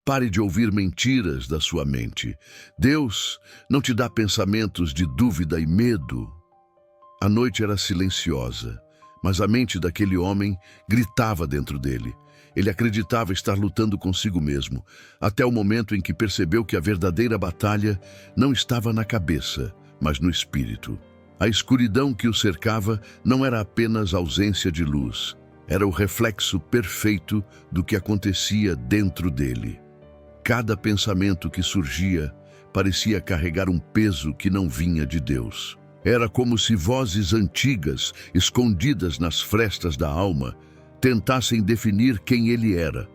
Pare de ouvir mentiras da sua mente. Deus não te dá pensamentos de dúvida e medo. A noite era silenciosa, mas a mente daquele homem gritava dentro dele. Ele acreditava estar lutando consigo mesmo, até o momento em que percebeu que a verdadeira batalha não estava na cabeça, mas no espírito. A escuridão que o cercava não era apenas ausência de luz, era o reflexo perfeito do que acontecia dentro dele. Cada pensamento que surgia parecia carregar um peso que não vinha de Deus. Era como se vozes antigas, escondidas nas frestas da alma, tentassem definir quem ele era.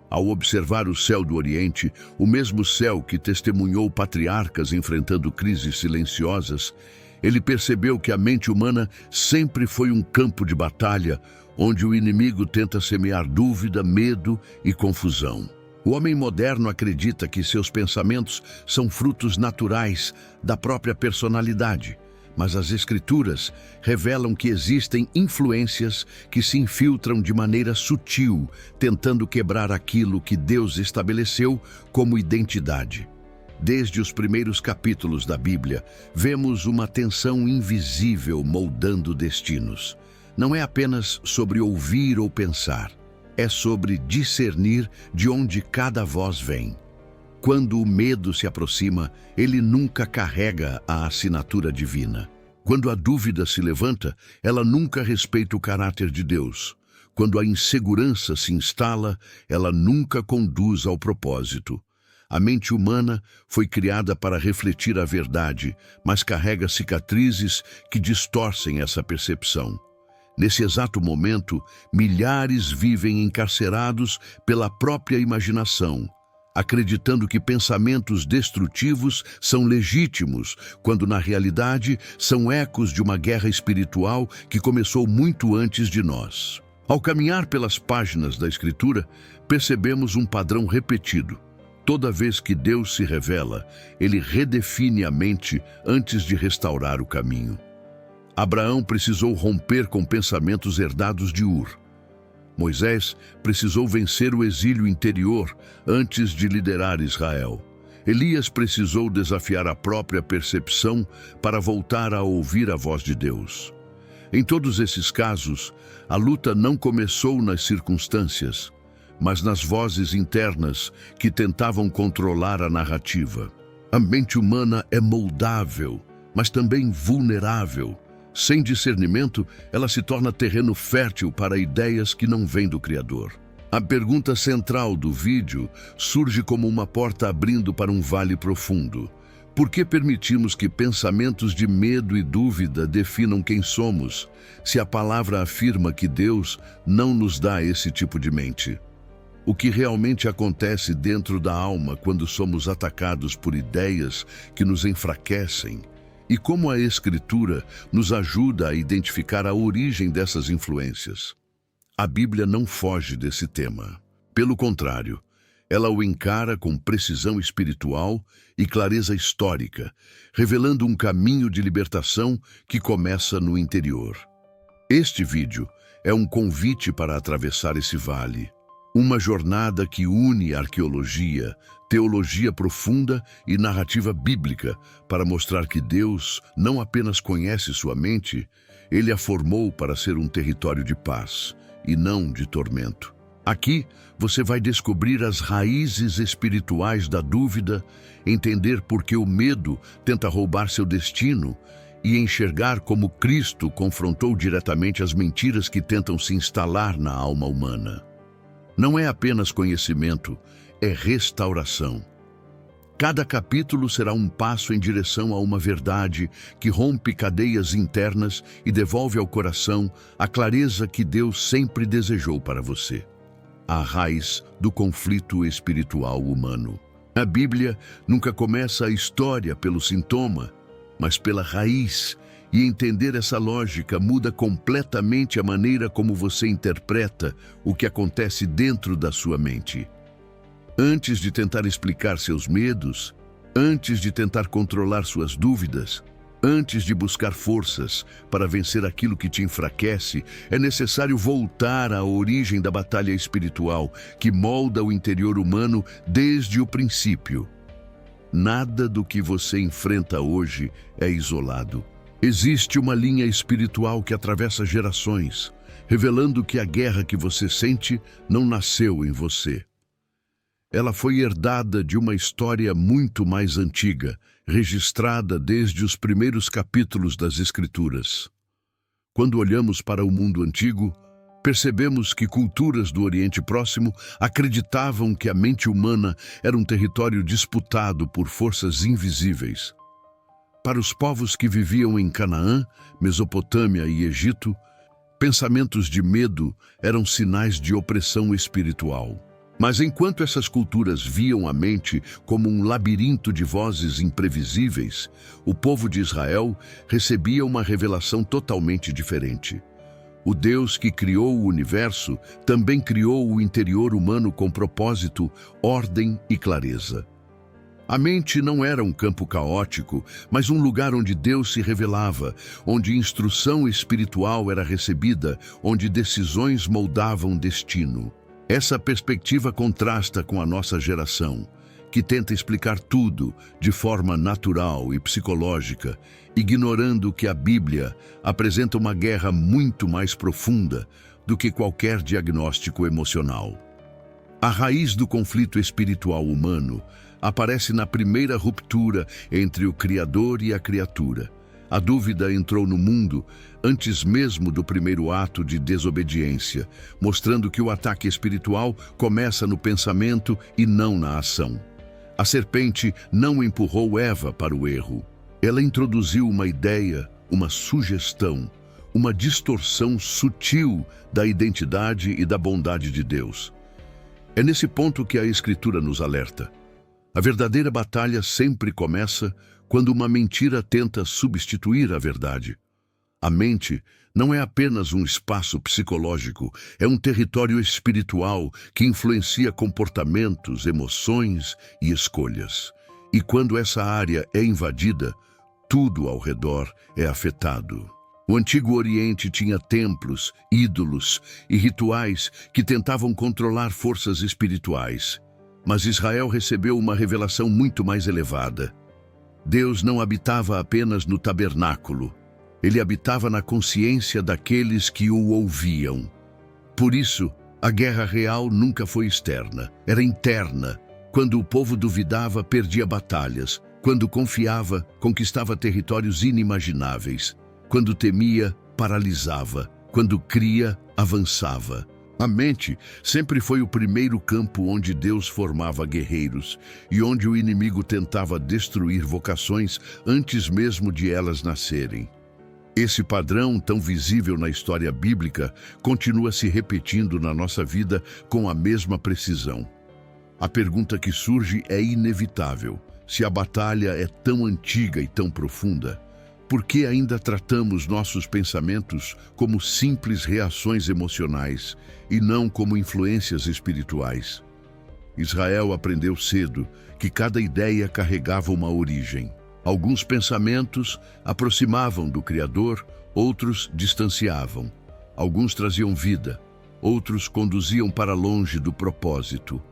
Ao observar o céu do Oriente, o mesmo céu que testemunhou patriarcas enfrentando crises silenciosas, ele percebeu que a mente humana sempre foi um campo de batalha, onde o inimigo tenta semear dúvida, medo e confusão. O homem moderno acredita que seus pensamentos são frutos naturais da própria personalidade, mas as Escrituras revelam que existem influências que se infiltram de maneira sutil, tentando quebrar aquilo que Deus estabeleceu como identidade. Desde os primeiros capítulos da Bíblia, vemos uma tensão invisível moldando destinos. Não é apenas sobre ouvir ou pensar, é sobre discernir de onde cada voz vem. Quando o medo se aproxima, ele nunca carrega a assinatura divina. Quando a dúvida se levanta, ela nunca respeita o caráter de Deus. Quando a insegurança se instala, ela nunca conduz ao propósito. A mente humana foi criada para refletir a verdade, mas carrega cicatrizes que distorcem essa percepção. Nesse exato momento, milhares vivem encarcerados pela própria imaginação, acreditando que pensamentos destrutivos são legítimos, quando na realidade são ecos de uma guerra espiritual que começou muito antes de nós. Ao caminhar pelas páginas da Escritura, percebemos um padrão repetido. Toda vez que Deus se revela, ele redefine a mente antes de restaurar o caminho. Abraão precisou romper com pensamentos herdados de Ur. Moisés precisou vencer o exílio interior antes de liderar Israel. Elias precisou desafiar a própria percepção para voltar a ouvir a voz de Deus. Em todos esses casos, a luta não começou nas circunstâncias, mas nas vozes internas que tentavam controlar a narrativa. A mente humana é moldável, mas também vulnerável. Sem discernimento, ela se torna terreno fértil para ideias que não vêm do Criador. A pergunta central do vídeo surge como uma porta abrindo para um vale profundo. Por que permitimos que pensamentos de medo e dúvida definam quem somos, se a palavra afirma que Deus não nos dá esse tipo de mente? O que realmente acontece dentro da alma quando somos atacados por ideias que nos enfraquecem? E como a Escritura nos ajuda a identificar a origem dessas influências? A Bíblia não foge desse tema. Pelo contrário, ela o encara com precisão espiritual e clareza histórica, revelando um caminho de libertação que começa no interior. Este vídeo é um convite para atravessar esse vale, uma jornada que une arqueologia, teologia profunda e narrativa bíblica para mostrar que Deus não apenas conhece sua mente, ele a formou para ser um território de paz e não de tormento. Aqui você vai descobrir as raízes espirituais da dúvida, entender por que o medo tenta roubar seu destino e enxergar como Cristo confrontou diretamente as mentiras que tentam se instalar na alma humana. Não é apenas conhecimento, é restauração. Cada capítulo será um passo em direção a uma verdade que rompe cadeias internas e devolve ao coração a clareza que Deus sempre desejou para você. A raiz do conflito espiritual humano. A Bíblia nunca começa a história pelo sintoma, mas pela raiz, e entender essa lógica muda completamente a maneira como você interpreta o que acontece dentro da sua mente. Antes de tentar explicar seus medos, antes de tentar controlar suas dúvidas, Antes de buscar forças para vencer aquilo que te enfraquece, é necessário voltar à origem da batalha espiritual que molda o interior humano desde o princípio. Nada do que você enfrenta hoje é isolado. Existe uma linha espiritual que atravessa gerações, revelando que a guerra que você sente não nasceu em você. Ela foi herdada de uma história muito mais antiga, registrada desde os primeiros capítulos das Escrituras. Quando olhamos para o mundo antigo, percebemos que culturas do Oriente Próximo acreditavam que a mente humana era um território disputado por forças invisíveis. Para os povos que viviam em Canaã, Mesopotâmia e Egito, pensamentos de medo eram sinais de opressão espiritual. Mas enquanto essas culturas viam a mente como um labirinto de vozes imprevisíveis, o povo de Israel recebia uma revelação totalmente diferente. O Deus que criou o universo também criou o interior humano com propósito, ordem e clareza. A mente não era um campo caótico, mas um lugar onde Deus se revelava, onde instrução espiritual era recebida, onde decisões moldavam destino. Essa perspectiva contrasta com a nossa geração, que tenta explicar tudo de forma natural e psicológica, ignorando que a Bíblia apresenta uma guerra muito mais profunda do que qualquer diagnóstico emocional. A raiz do conflito espiritual humano aparece na primeira ruptura entre o Criador e a criatura. A dúvida entrou no mundo antes mesmo do primeiro ato de desobediência, mostrando que o ataque espiritual começa no pensamento e não na ação. A serpente não empurrou Eva para o erro. Ela introduziu uma ideia, uma sugestão, uma distorção sutil da identidade e da bondade de Deus. É nesse ponto que a Escritura nos alerta. A verdadeira batalha sempre começa quando uma mentira tenta substituir a verdade. A mente não é apenas um espaço psicológico, é um território espiritual que influencia comportamentos, emoções e escolhas. E quando essa área é invadida, tudo ao redor é afetado. O Antigo Oriente tinha templos, ídolos e rituais que tentavam controlar forças espirituais. Mas Israel recebeu uma revelação muito mais elevada. Deus não habitava apenas no tabernáculo. Ele habitava na consciência daqueles que o ouviam. Por isso, a guerra real nunca foi externa, era interna. Quando o povo duvidava, perdia batalhas. Quando confiava, conquistava territórios inimagináveis. Quando temia, paralisava. Quando cria, avançava. A mente sempre foi o primeiro campo onde Deus formava guerreiros e onde o inimigo tentava destruir vocações antes mesmo de elas nascerem. Esse padrão, tão visível na história bíblica, continua se repetindo na nossa vida com a mesma precisão. A pergunta que surge é inevitável. Se a batalha é tão antiga e tão profunda, por que ainda tratamos nossos pensamentos como simples reações emocionais e não como influências espirituais? Israel aprendeu cedo que cada ideia carregava uma origem. Alguns pensamentos aproximavam do Criador, outros distanciavam. Alguns traziam vida, outros conduziam para longe do propósito.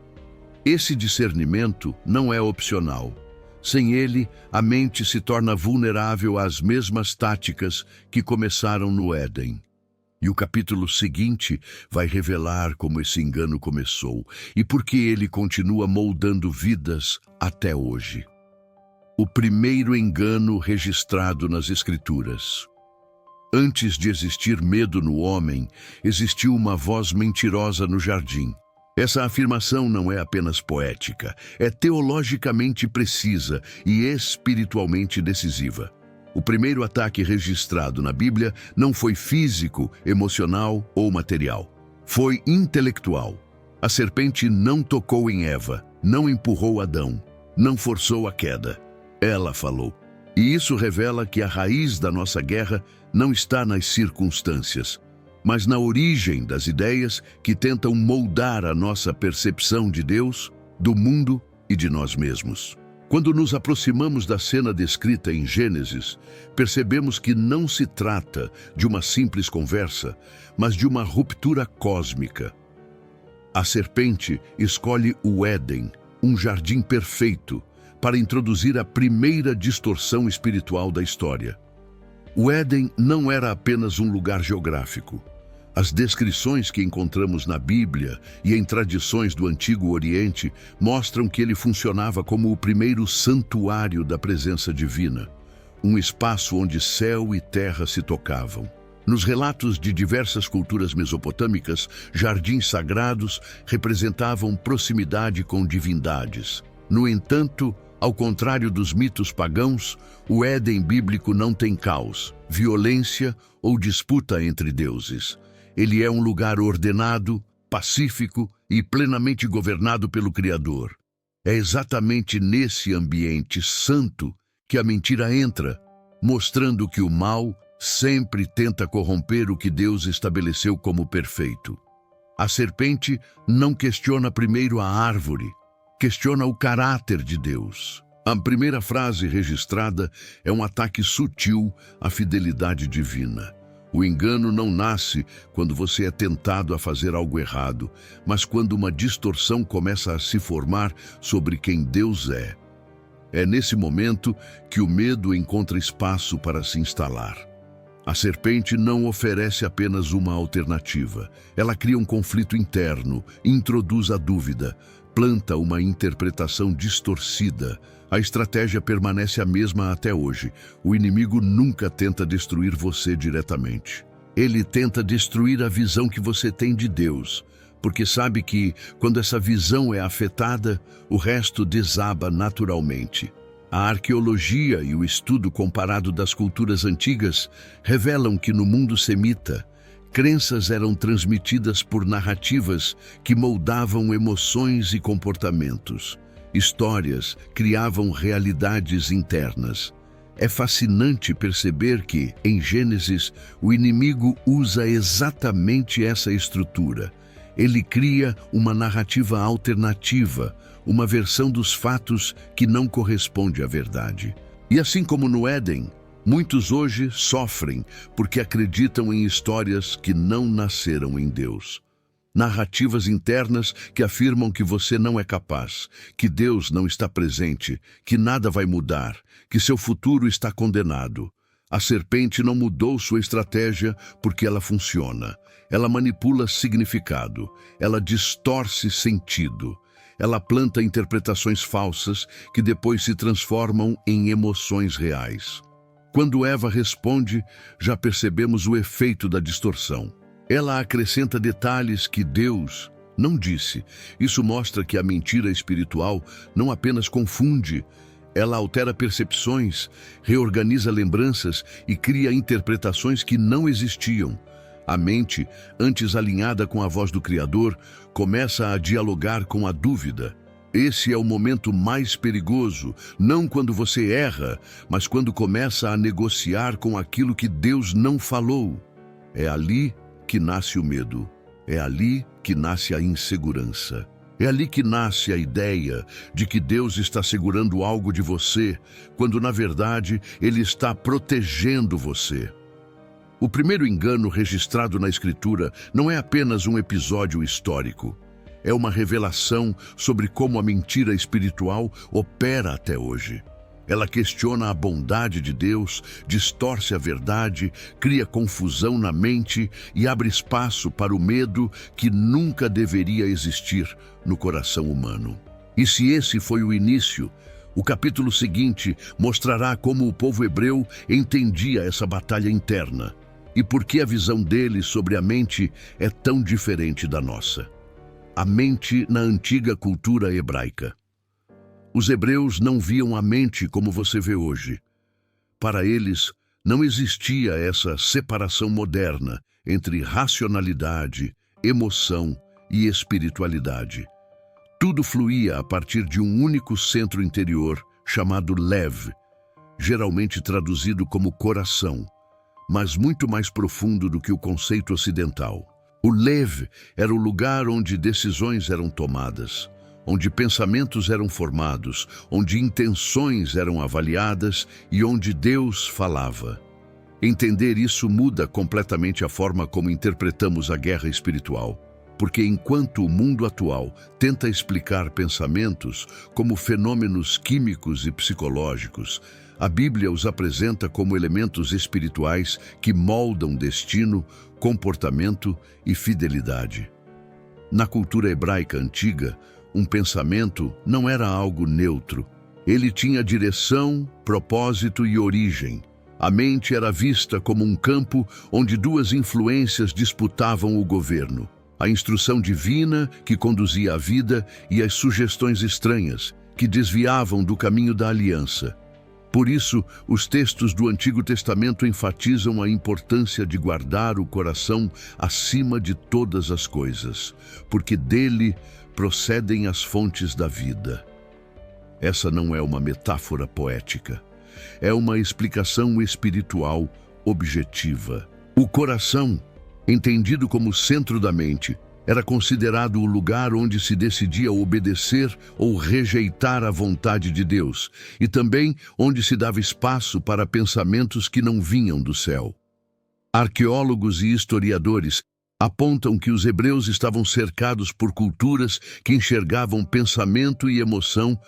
Esse discernimento não é opcional. Sem ele, a mente se torna vulnerável às mesmas táticas que começaram no Éden. E o capítulo seguinte vai revelar como esse engano começou e por que ele continua moldando vidas até hoje. O primeiro engano registrado nas Escrituras. Antes de existir medo no homem, existiu uma voz mentirosa no jardim. Essa afirmação não é apenas poética, é teologicamente precisa e espiritualmente decisiva. O primeiro ataque registrado na Bíblia não foi físico, emocional ou material. Foi intelectual. A serpente não tocou em Eva, não empurrou Adão, não forçou a queda. Ela falou. E isso revela que a raiz da nossa guerra não está nas circunstâncias, mas na origem das ideias que tentam moldar a nossa percepção de Deus, do mundo e de nós mesmos. Quando nos aproximamos da cena descrita em Gênesis, percebemos que não se trata de uma simples conversa, mas de uma ruptura cósmica. A serpente escolhe o Éden, um jardim perfeito, para introduzir a primeira distorção espiritual da história. O Éden não era apenas um lugar geográfico. As descrições que encontramos na Bíblia e em tradições do Antigo Oriente mostram que ele funcionava como o primeiro santuário da presença divina, um espaço onde céu e terra se tocavam. Nos relatos de diversas culturas mesopotâmicas, jardins sagrados representavam proximidade com divindades. No entanto, ao contrário dos mitos pagãos, o Éden bíblico não tem caos, violência ou disputa entre deuses. Ele é um lugar ordenado, pacífico e plenamente governado pelo Criador. É exatamente nesse ambiente santo que a mentira entra, mostrando que o mal sempre tenta corromper o que Deus estabeleceu como perfeito. A serpente não questiona primeiro a árvore, questiona o caráter de Deus. A primeira frase registrada é um ataque sutil à fidelidade divina. O engano não nasce quando você é tentado a fazer algo errado, mas quando uma distorção começa a se formar sobre quem Deus é. É nesse momento que o medo encontra espaço para se instalar. A serpente não oferece apenas uma alternativa. Ela cria um conflito interno, introduz a dúvida, planta uma interpretação distorcida. A estratégia permanece a mesma até hoje. O inimigo nunca tenta destruir você diretamente. Ele tenta destruir a visão que você tem de Deus, porque sabe que, quando essa visão é afetada, o resto desaba naturalmente. A arqueologia e o estudo comparado das culturas antigas revelam que no mundo semita, crenças eram transmitidas por narrativas que moldavam emoções e comportamentos. Histórias criavam realidades internas. É fascinante perceber que, em Gênesis, o inimigo usa exatamente essa estrutura. Ele cria uma narrativa alternativa, uma versão dos fatos que não corresponde à verdade. E assim como no Éden, muitos hoje sofrem porque acreditam em histórias que não nasceram em Deus. Narrativas internas que afirmam que você não é capaz, que Deus não está presente, que nada vai mudar, que seu futuro está condenado. A serpente não mudou sua estratégia porque ela funciona. Ela manipula significado, ela distorce sentido. Ela planta interpretações falsas que depois se transformam em emoções reais. Quando Eva responde, já percebemos o efeito da distorção. Ela acrescenta detalhes que Deus não disse. Isso mostra que a mentira espiritual não apenas confunde, ela altera percepções, reorganiza lembranças e cria interpretações que não existiam. A mente, antes alinhada com a voz do Criador, começa a dialogar com a dúvida. Esse é o momento mais perigoso, não quando você erra, mas quando começa a negociar com aquilo que Deus não falou. É ali que nasce o medo. É ali que nasce a insegurança. É ali que nasce a ideia de que Deus está segurando algo de você, quando na verdade Ele está protegendo você. O primeiro engano registrado na Escritura não é apenas um episódio histórico. É uma revelação sobre como a mentira espiritual opera até hoje. Ela questiona a bondade de Deus, distorce a verdade, cria confusão na mente e abre espaço para o medo que nunca deveria existir no coração humano. E se esse foi o início, o capítulo seguinte mostrará como o povo hebreu entendia essa batalha interna e por que a visão deles sobre a mente é tão diferente da nossa. A mente na antiga cultura hebraica. Os hebreus não viam a mente como você vê hoje. Para eles, não existia essa separação moderna entre racionalidade, emoção e espiritualidade. Tudo fluía a partir de um único centro interior chamado Lev, geralmente traduzido como coração, mas muito mais profundo do que o conceito ocidental. O Lev era o lugar onde decisões eram tomadas, onde pensamentos eram formados, onde intenções eram avaliadas e onde Deus falava. Entender isso muda completamente a forma como interpretamos a guerra espiritual, porque enquanto o mundo atual tenta explicar pensamentos como fenômenos químicos e psicológicos, a Bíblia os apresenta como elementos espirituais que moldam destino, comportamento e fidelidade. Na cultura hebraica antiga, um pensamento não era algo neutro. Ele tinha direção, propósito e origem. A mente era vista como um campo onde duas influências disputavam o governo: a instrução divina, que conduzia à vida, e as sugestões estranhas, que desviavam do caminho da aliança. Por isso, os textos do Antigo Testamento enfatizam a importância de guardar o coração acima de todas as coisas, porque dele procedem as fontes da vida. Essa não é uma metáfora poética. É uma explicação espiritual objetiva. O coração, entendido como centro da mente, era considerado o lugar onde se decidia obedecer ou rejeitar a vontade de Deus, e também onde se dava espaço para pensamentos que não vinham do céu. Arqueólogos e historiadores apontam que os hebreus estavam cercados por culturas que enxergavam pensamento e emoção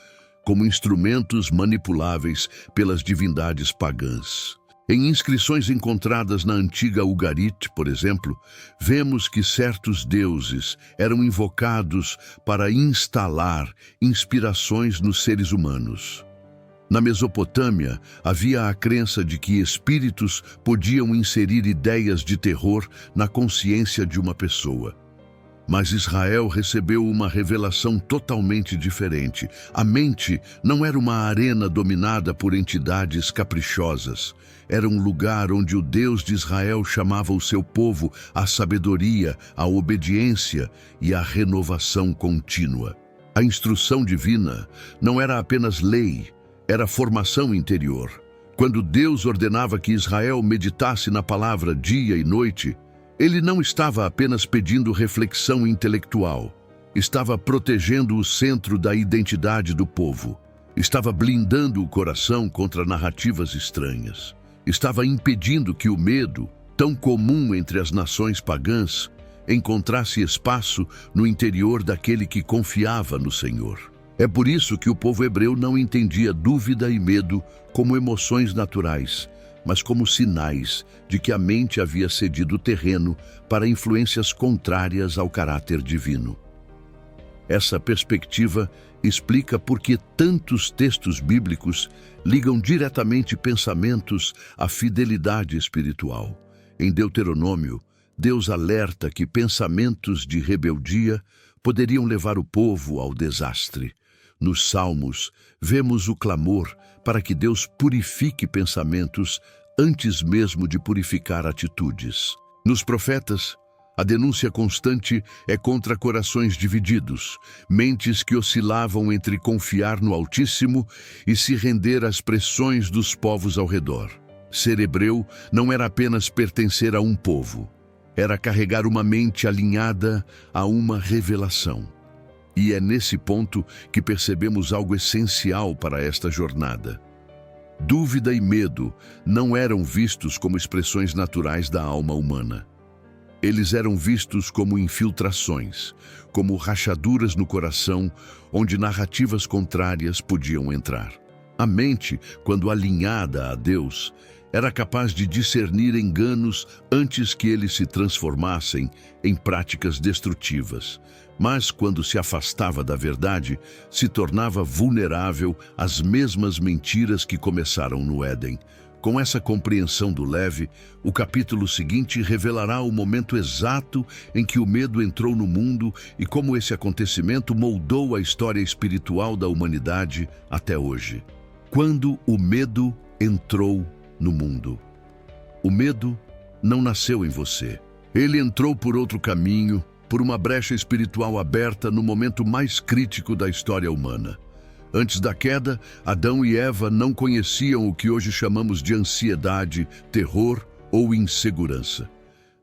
como instrumentos manipuláveis pelas divindades pagãs. Em inscrições encontradas na antiga Ugarit, por exemplo, vemos que certos deuses eram invocados para instalar inspirações nos seres humanos. Na Mesopotâmia, havia a crença de que espíritos podiam inserir ideias de terror na consciência de uma pessoa. Mas Israel recebeu uma revelação totalmente diferente. A mente não era uma arena dominada por entidades caprichosas. Era um lugar onde o Deus de Israel chamava o seu povo à sabedoria, à obediência e à renovação contínua. A instrução divina não era apenas lei, era formação interior. Quando Deus ordenava que Israel meditasse na palavra dia e noite, ele não estava apenas pedindo reflexão intelectual. Estava protegendo o centro da identidade do povo. Estava blindando o coração contra narrativas estranhas. Estava impedindo que o medo, tão comum entre as nações pagãs, encontrasse espaço no interior daquele que confiava no Senhor. É por isso que o povo hebreu não entendia dúvida e medo como emoções naturais, mas como sinais de que a mente havia cedido terreno para influências contrárias ao caráter divino. Essa perspectiva explica por que tantos textos bíblicos ligam diretamente pensamentos à fidelidade espiritual. Em Deuteronômio, Deus alerta que pensamentos de rebeldia poderiam levar o povo ao desastre. Nos Salmos, vemos o clamor para que Deus purifique pensamentos antes mesmo de purificar atitudes. Nos profetas, a denúncia constante é contra corações divididos, mentes que oscilavam entre confiar no Altíssimo e se render às pressões dos povos ao redor. Ser hebreu não era apenas pertencer a um povo, era carregar uma mente alinhada a uma revelação. E é nesse ponto que percebemos algo essencial para esta jornada. Dúvida e medo não eram vistos como expressões naturais da alma humana. Eles eram vistos como infiltrações, como rachaduras no coração, onde narrativas contrárias podiam entrar. A mente, quando alinhada a Deus, era capaz de discernir enganos antes que eles se transformassem em práticas destrutivas. Mas, quando se afastava da verdade, se tornava vulnerável às mesmas mentiras que começaram no Éden. Com essa compreensão do leve, o capítulo seguinte revelará o momento exato em que o medo entrou no mundo e como esse acontecimento moldou a história espiritual da humanidade até hoje. Quando o medo entrou no mundo. O medo não nasceu em você. Ele entrou por outro caminho, por uma brecha espiritual aberta no momento mais crítico da história humana. Antes da queda, Adão e Eva não conheciam o que hoje chamamos de ansiedade, terror ou insegurança.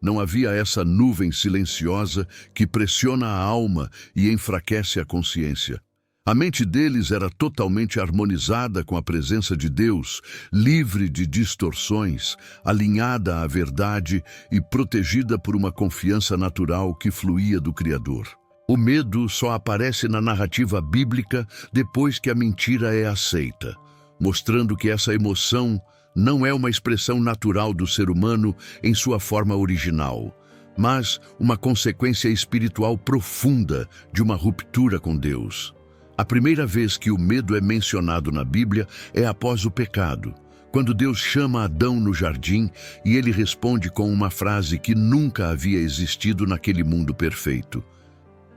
Não havia essa nuvem silenciosa que pressiona a alma e enfraquece a consciência. A mente deles era totalmente harmonizada com a presença de Deus, livre de distorções, alinhada à verdade e protegida por uma confiança natural que fluía do Criador. O medo só aparece na narrativa bíblica depois que a mentira é aceita, mostrando que essa emoção não é uma expressão natural do ser humano em sua forma original, mas uma consequência espiritual profunda de uma ruptura com Deus. A primeira vez que o medo é mencionado na Bíblia é após o pecado, quando Deus chama Adão no jardim e ele responde com uma frase que nunca havia existido naquele mundo perfeito: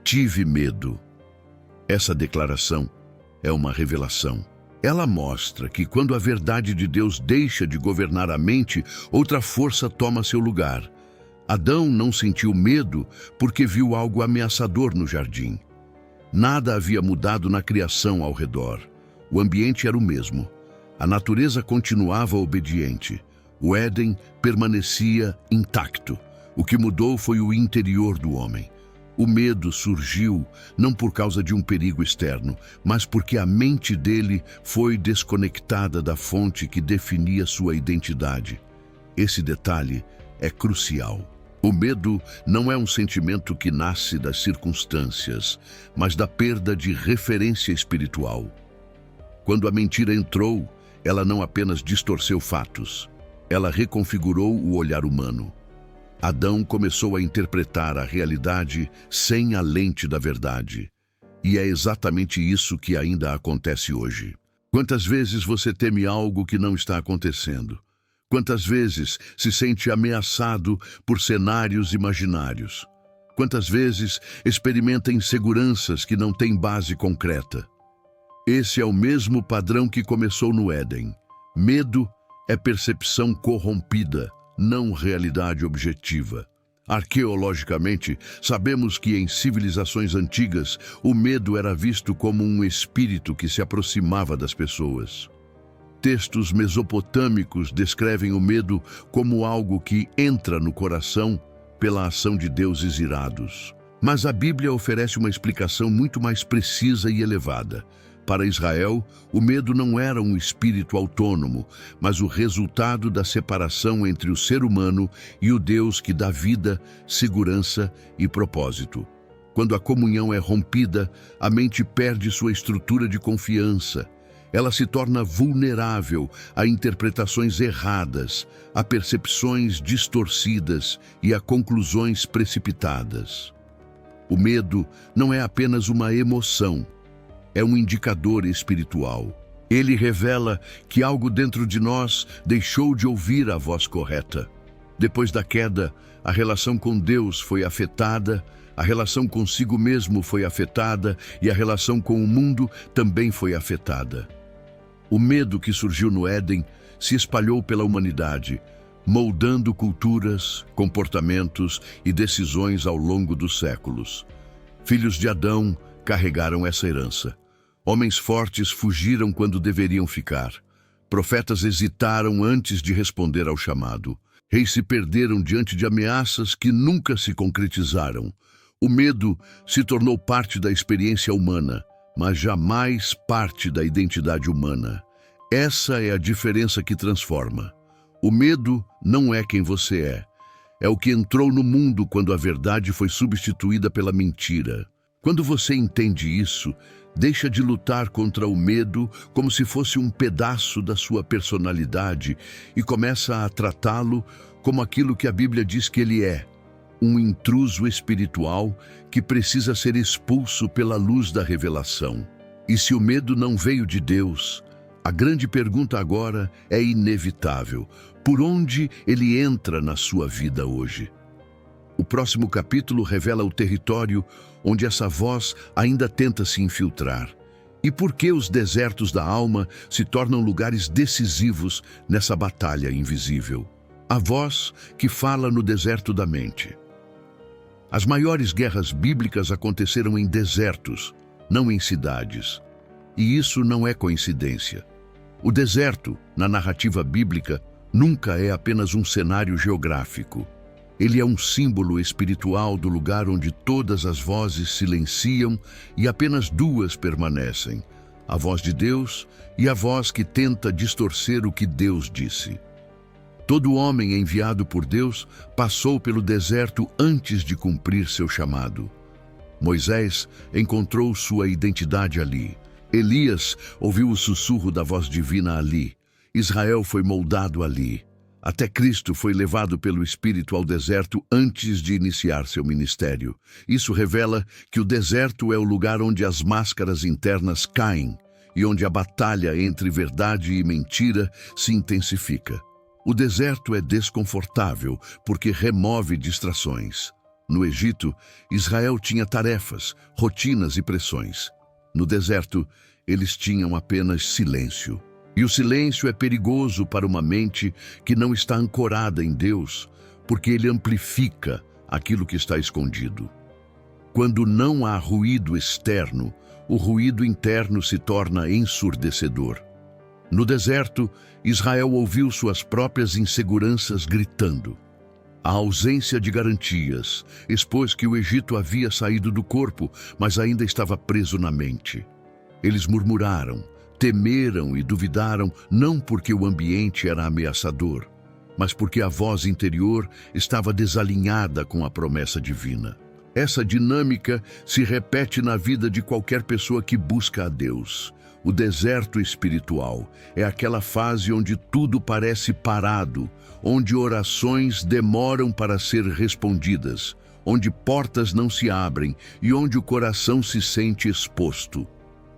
"Tive medo." Essa declaração é uma revelação. Ela mostra que quando a verdade de Deus deixa de governar a mente, outra força toma seu lugar. Adão não sentiu medo porque viu algo ameaçador no jardim. Nada havia mudado na criação ao redor. O ambiente era o mesmo. A natureza continuava obediente. O Éden permanecia intacto. O que mudou foi o interior do homem. O medo surgiu não por causa de um perigo externo, mas porque a mente dele foi desconectada da fonte que definia sua identidade. Esse detalhe é crucial. O medo não é um sentimento que nasce das circunstâncias, mas da perda de referência espiritual. Quando a mentira entrou, ela não apenas distorceu fatos, ela reconfigurou o olhar humano. Adão começou a interpretar a realidade sem a lente da verdade. E é exatamente isso que ainda acontece hoje. Quantas vezes você teme algo que não está acontecendo? Quantas vezes se sente ameaçado por cenários imaginários? Quantas vezes experimenta inseguranças que não têm base concreta? Esse é o mesmo padrão que começou no Éden. Medo é percepção corrompida, não realidade objetiva. Arqueologicamente, sabemos que em civilizações antigas, o medo era visto como um espírito que se aproximava das pessoas. Textos mesopotâmicos descrevem o medo como algo que entra no coração pela ação de deuses irados. Mas a Bíblia oferece uma explicação muito mais precisa e elevada. Para Israel, o medo não era um espírito autônomo, mas o resultado da separação entre o ser humano e o Deus que dá vida, segurança e propósito. Quando a comunhão é rompida, a mente perde sua estrutura de confiança. Ela se torna vulnerável a interpretações erradas, a percepções distorcidas e a conclusões precipitadas. O medo não é apenas uma emoção, é um indicador espiritual. Ele revela que algo dentro de nós deixou de ouvir a voz correta. Depois da queda, a relação com Deus foi afetada, a relação consigo mesmo foi afetada e a relação com o mundo também foi afetada. O medo que surgiu no Éden se espalhou pela humanidade, moldando culturas, comportamentos e decisões ao longo dos séculos. Filhos de Adão carregaram essa herança. Homens fortes fugiram quando deveriam ficar. Profetas hesitaram antes de responder ao chamado. Reis se perderam diante de ameaças que nunca se concretizaram. O medo se tornou parte da experiência humana, mas jamais parte da identidade humana. Essa é a diferença que transforma. O medo não é quem você é. É o que entrou no mundo quando a verdade foi substituída pela mentira. Quando você entende isso, deixa de lutar contra o medo como se fosse um pedaço da sua personalidade e começa a tratá-lo como aquilo que a Bíblia diz que ele é: um intruso espiritual que precisa ser expulso pela luz da revelação. E se o medo não veio de Deus, a grande pergunta agora é inevitável: por onde ele entra na sua vida hoje? O próximo capítulo revela o território onde essa voz ainda tenta se infiltrar. E por que os desertos da alma se tornam lugares decisivos nessa batalha invisível? A voz que fala no deserto da mente. As maiores guerras bíblicas aconteceram em desertos, não em cidades. E isso não é coincidência. O deserto, na narrativa bíblica, nunca é apenas um cenário geográfico. Ele é um símbolo espiritual do lugar onde todas as vozes silenciam e apenas duas permanecem: a voz de Deus e a voz que tenta distorcer o que Deus disse. Todo homem enviado por Deus passou pelo deserto antes de cumprir seu chamado. Moisés encontrou sua identidade ali. Elias ouviu o sussurro da voz divina ali. Israel foi moldado ali. Até Cristo foi levado pelo Espírito ao deserto antes de iniciar seu ministério. Isso revela que o deserto é o lugar onde as máscaras internas caem e onde a batalha entre verdade e mentira se intensifica. O deserto é desconfortável porque remove distrações. No Egito, Israel tinha tarefas, rotinas e pressões. No deserto, eles tinham apenas silêncio. E o silêncio é perigoso para uma mente que não está ancorada em Deus, porque ele amplifica aquilo que está escondido. Quando não há ruído externo, o ruído interno se torna ensurdecedor. No deserto, Israel ouviu suas próprias inseguranças gritando. A ausência de garantias expôs que o Egito havia saído do corpo, mas ainda estava preso na mente. Eles murmuraram, temeram e duvidaram, não porque o ambiente era ameaçador, mas porque a voz interior estava desalinhada com a promessa divina. Essa dinâmica se repete na vida de qualquer pessoa que busca a Deus. O deserto espiritual é aquela fase onde tudo parece parado, onde orações demoram para ser respondidas, onde portas não se abrem e onde o coração se sente exposto.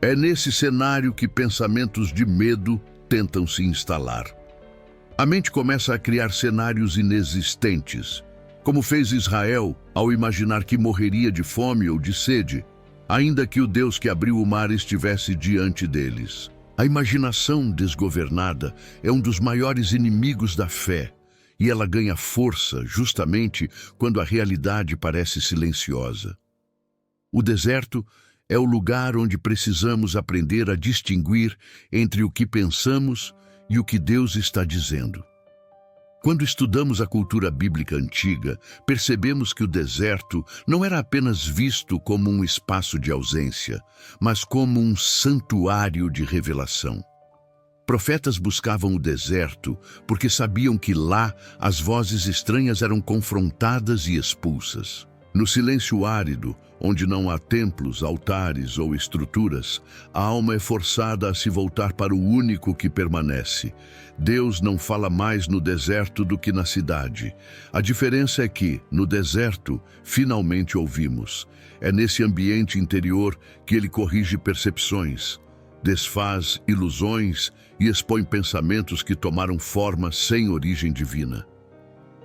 É nesse cenário que pensamentos de medo tentam se instalar. A mente começa a criar cenários inexistentes, como fez Israel ao imaginar que morreria de fome ou de sede, ainda que o Deus que abriu o mar estivesse diante deles. A imaginação desgovernada é um dos maiores inimigos da fé, e ela ganha força justamente quando a realidade parece silenciosa. O deserto é o lugar onde precisamos aprender a distinguir entre o que pensamos e o que Deus está dizendo. Quando estudamos a cultura bíblica antiga, percebemos que o deserto não era apenas visto como um espaço de ausência, mas como um santuário de revelação. Profetas buscavam o deserto porque sabiam que lá as vozes estranhas eram confrontadas e expulsas. No silêncio árido, onde não há templos, altares ou estruturas, a alma é forçada a se voltar para o único que permanece. Deus não fala mais no deserto do que na cidade. A diferença é que, no deserto, finalmente ouvimos. É nesse ambiente interior que ele corrige percepções, desfaz ilusões e expõe pensamentos que tomaram forma sem origem divina.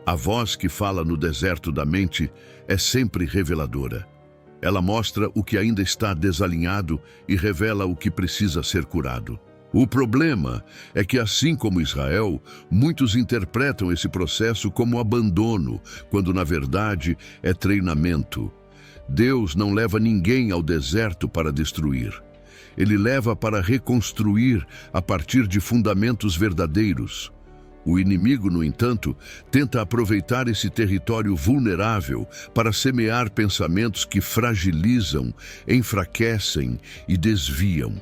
A voz que fala no deserto da mente é sempre reveladora. Ela mostra o que ainda está desalinhado e revela o que precisa ser curado. O problema é que, assim como Israel, muitos interpretam esse processo como abandono, quando na verdade é treinamento. Deus não leva ninguém ao deserto para destruir. Ele leva para reconstruir a partir de fundamentos verdadeiros. O inimigo, no entanto, tenta aproveitar esse território vulnerável para semear pensamentos que fragilizam, enfraquecem e desviam.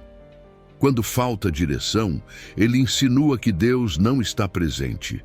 Quando falta direção, ele insinua que Deus não está presente.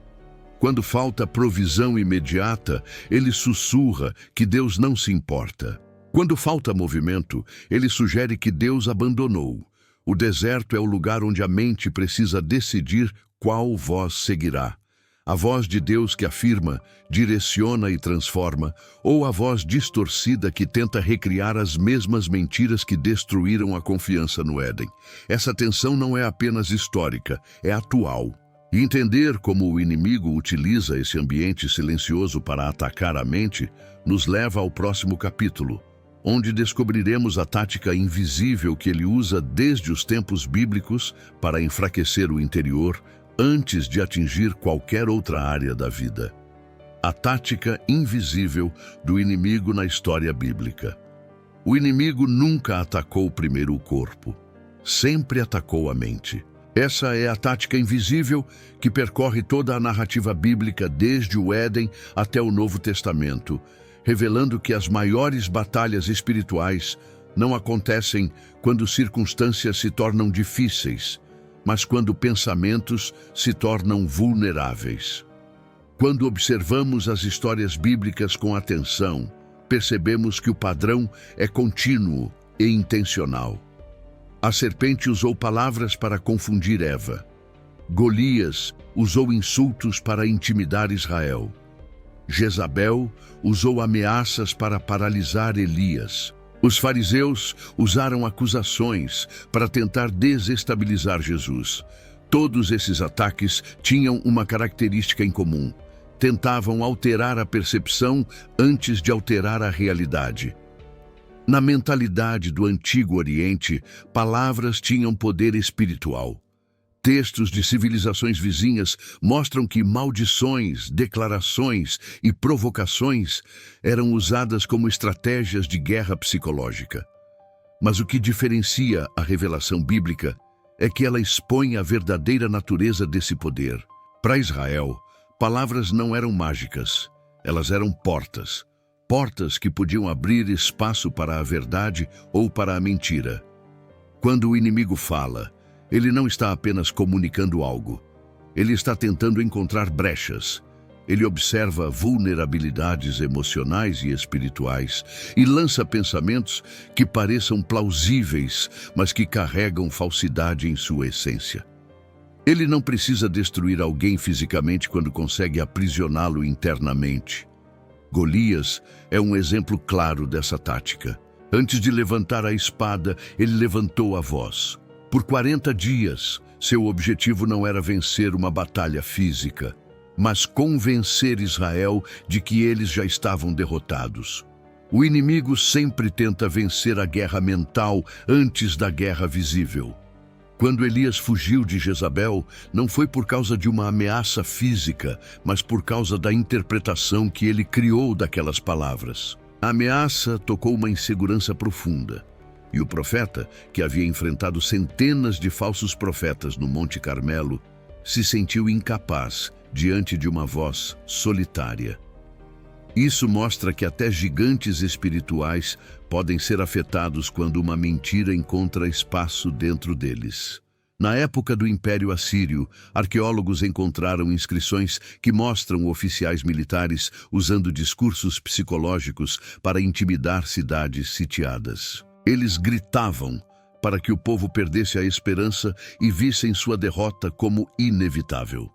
Quando falta provisão imediata, ele sussurra que Deus não se importa. Quando falta movimento, ele sugere que Deus abandonou. O deserto é o lugar onde a mente precisa decidir qual voz seguirá. A voz de Deus que afirma, direciona e transforma, ou a voz distorcida que tenta recriar as mesmas mentiras que destruíram a confiança no Éden. Essa tensão não é apenas histórica, é atual. E entender como o inimigo utiliza esse ambiente silencioso para atacar a mente nos leva ao próximo capítulo, onde descobriremos a tática invisível que ele usa desde os tempos bíblicos para enfraquecer o interior antes de atingir qualquer outra área da vida. A tática invisível do inimigo na história bíblica. O inimigo nunca atacou primeiro o corpo, sempre atacou a mente. Essa é a tática invisível que percorre toda a narrativa bíblica desde o Éden até o Novo Testamento, revelando que as maiores batalhas espirituais não acontecem quando circunstâncias se tornam difíceis, mas quando pensamentos se tornam vulneráveis. Quando observamos as histórias bíblicas com atenção, percebemos que o padrão é contínuo e intencional. A serpente usou palavras para confundir Eva. Golias usou insultos para intimidar Israel. Jezabel usou ameaças para paralisar Elias. Os fariseus usaram acusações para tentar desestabilizar Jesus. Todos esses ataques tinham uma característica em comum: tentavam alterar a percepção antes de alterar a realidade. Na mentalidade do Antigo Oriente, palavras tinham poder espiritual. Textos de civilizações vizinhas mostram que maldições, declarações e provocações eram usadas como estratégias de guerra psicológica. Mas o que diferencia a revelação bíblica é que ela expõe a verdadeira natureza desse poder. Para Israel, palavras não eram mágicas, elas eram portas. Portas que podiam abrir espaço para a verdade ou para a mentira. Quando o inimigo fala, ele não está apenas comunicando algo. Ele está tentando encontrar brechas. Ele observa vulnerabilidades emocionais e espirituais e lança pensamentos que pareçam plausíveis, mas que carregam falsidade em sua essência. Ele não precisa destruir alguém fisicamente quando consegue aprisioná-lo internamente. Golias é um exemplo claro dessa tática. Antes de levantar a espada, ele levantou a voz. Por 40 dias, seu objetivo não era vencer uma batalha física, mas convencer Israel de que eles já estavam derrotados. O inimigo sempre tenta vencer a guerra mental antes da guerra visível. Quando Elias fugiu de Jezabel, não foi por causa de uma ameaça física, mas por causa da interpretação que ele criou daquelas palavras. A ameaça tocou uma insegurança profunda, e o profeta, que havia enfrentado centenas de falsos profetas no Monte Carmelo, se sentiu incapaz diante de uma voz solitária. Isso mostra que até gigantes espirituais podem ser afetados quando uma mentira encontra espaço dentro deles. Na época do Império Assírio, arqueólogos encontraram inscrições que mostram oficiais militares usando discursos psicológicos para intimidar cidades sitiadas. Eles gritavam para que o povo perdesse a esperança e vissem sua derrota como inevitável.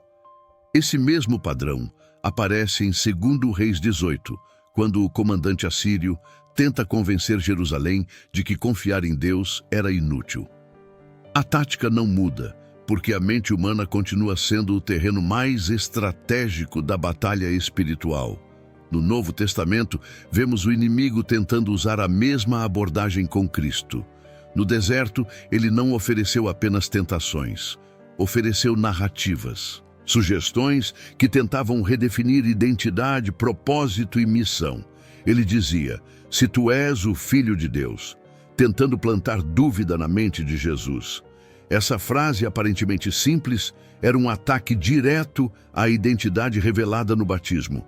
Esse mesmo padrão aparece em 2 Reis 18, quando o comandante assírio tenta convencer Jerusalém de que confiar em Deus era inútil. A tática não muda, porque a mente humana continua sendo o terreno mais estratégico da batalha espiritual. No Novo Testamento, vemos o inimigo tentando usar a mesma abordagem com Cristo. No deserto, ele não ofereceu apenas tentações, ofereceu narrativas. Sugestões que tentavam redefinir identidade, propósito e missão. Ele dizia: se tu és o Filho de Deus, tentando plantar dúvida na mente de Jesus. Essa frase aparentemente simples era um ataque direto à identidade revelada no batismo.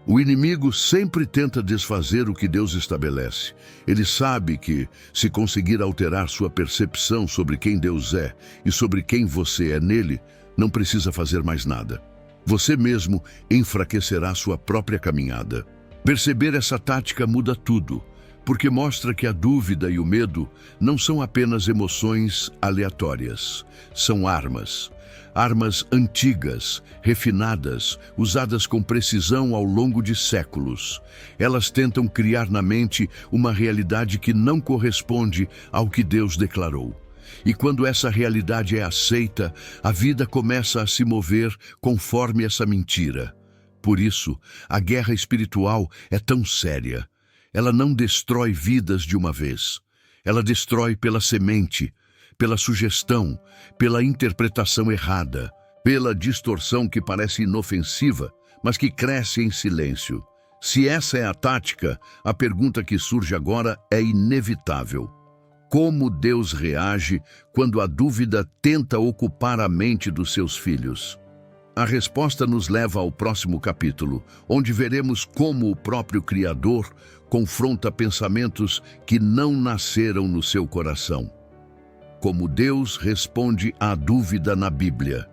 O inimigo sempre tenta desfazer o que Deus estabelece. Ele sabe que, se conseguir alterar sua percepção sobre quem Deus é e sobre quem você é nele, não precisa fazer mais nada. Você mesmo enfraquecerá sua própria caminhada. Perceber essa tática muda tudo, porque mostra que a dúvida e o medo não são apenas emoções aleatórias. São armas. Armas antigas, refinadas, usadas com precisão ao longo de séculos. Elas tentam criar na mente uma realidade que não corresponde ao que Deus declarou. E quando essa realidade é aceita, a vida começa a se mover conforme essa mentira. Por isso, a guerra espiritual é tão séria. Ela não destrói vidas de uma vez. Ela destrói pela semente, pela sugestão, pela interpretação errada, pela distorção que parece inofensiva, mas que cresce em silêncio. Se essa é a tática, a pergunta que surge agora é inevitável. Como Deus reage quando a dúvida tenta ocupar a mente dos seus filhos? A resposta nos leva ao próximo capítulo, onde veremos como o próprio Criador confronta pensamentos que não nasceram no seu coração. Como Deus responde à dúvida na Bíblia.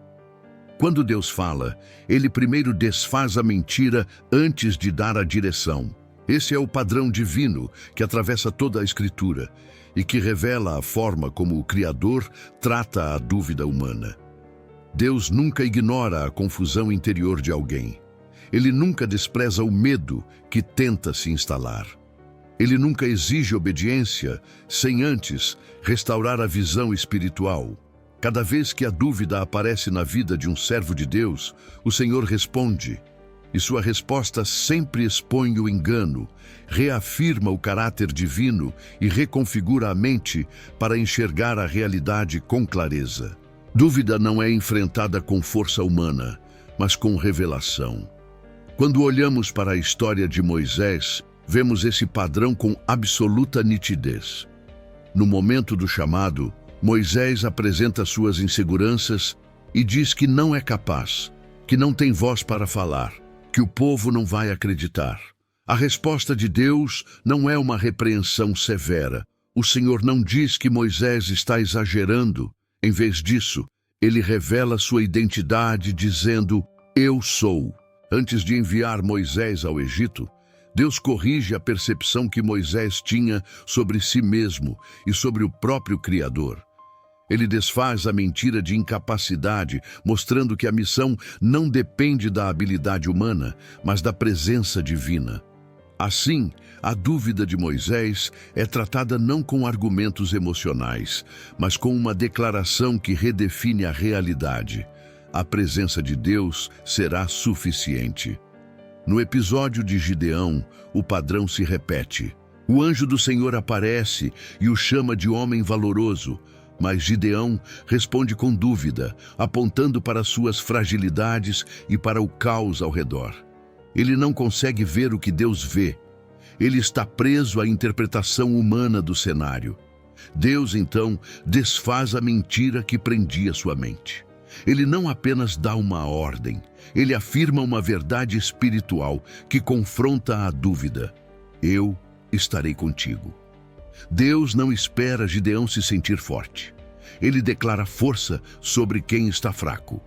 Quando Deus fala, Ele primeiro desfaz a mentira antes de dar a direção. Esse é o padrão divino que atravessa toda a Escritura e que revela a forma como o Criador trata a dúvida humana. Deus nunca ignora a confusão interior de alguém. Ele nunca despreza o medo que tenta se instalar. Ele nunca exige obediência sem antes restaurar a visão espiritual. Cada vez que a dúvida aparece na vida de um servo de Deus, o Senhor responde. E sua resposta sempre expõe o engano, reafirma o caráter divino e reconfigura a mente para enxergar a realidade com clareza. Dúvida não é enfrentada com força humana, mas com revelação. Quando olhamos para a história de Moisés, vemos esse padrão com absoluta nitidez. No momento do chamado, Moisés apresenta suas inseguranças e diz que não é capaz, que não tem voz para falar, que o povo não vai acreditar. A resposta de Deus não é uma repreensão severa. O Senhor não diz que Moisés está exagerando. Em vez disso, ele revela sua identidade dizendo, "Eu sou." Antes de enviar Moisés ao Egito, Deus corrige a percepção que Moisés tinha sobre si mesmo e sobre o próprio Criador. Ele desfaz a mentira de incapacidade, mostrando que a missão não depende da habilidade humana, mas da presença divina. Assim, a dúvida de Moisés é tratada não com argumentos emocionais, mas com uma declaração que redefine a realidade. A presença de Deus será suficiente. No episódio de Gideão, o padrão se repete. O anjo do Senhor aparece e o chama de homem valoroso, mas Gideão responde com dúvida, apontando para suas fragilidades e para o caos ao redor. Ele não consegue ver o que Deus vê. Ele está preso à interpretação humana do cenário. Deus, então, desfaz a mentira que prendia sua mente. Ele não apenas dá uma ordem, ele afirma uma verdade espiritual que confronta a dúvida. Eu estarei contigo. Deus não espera Gideão se sentir forte. Ele declara força sobre quem está fraco.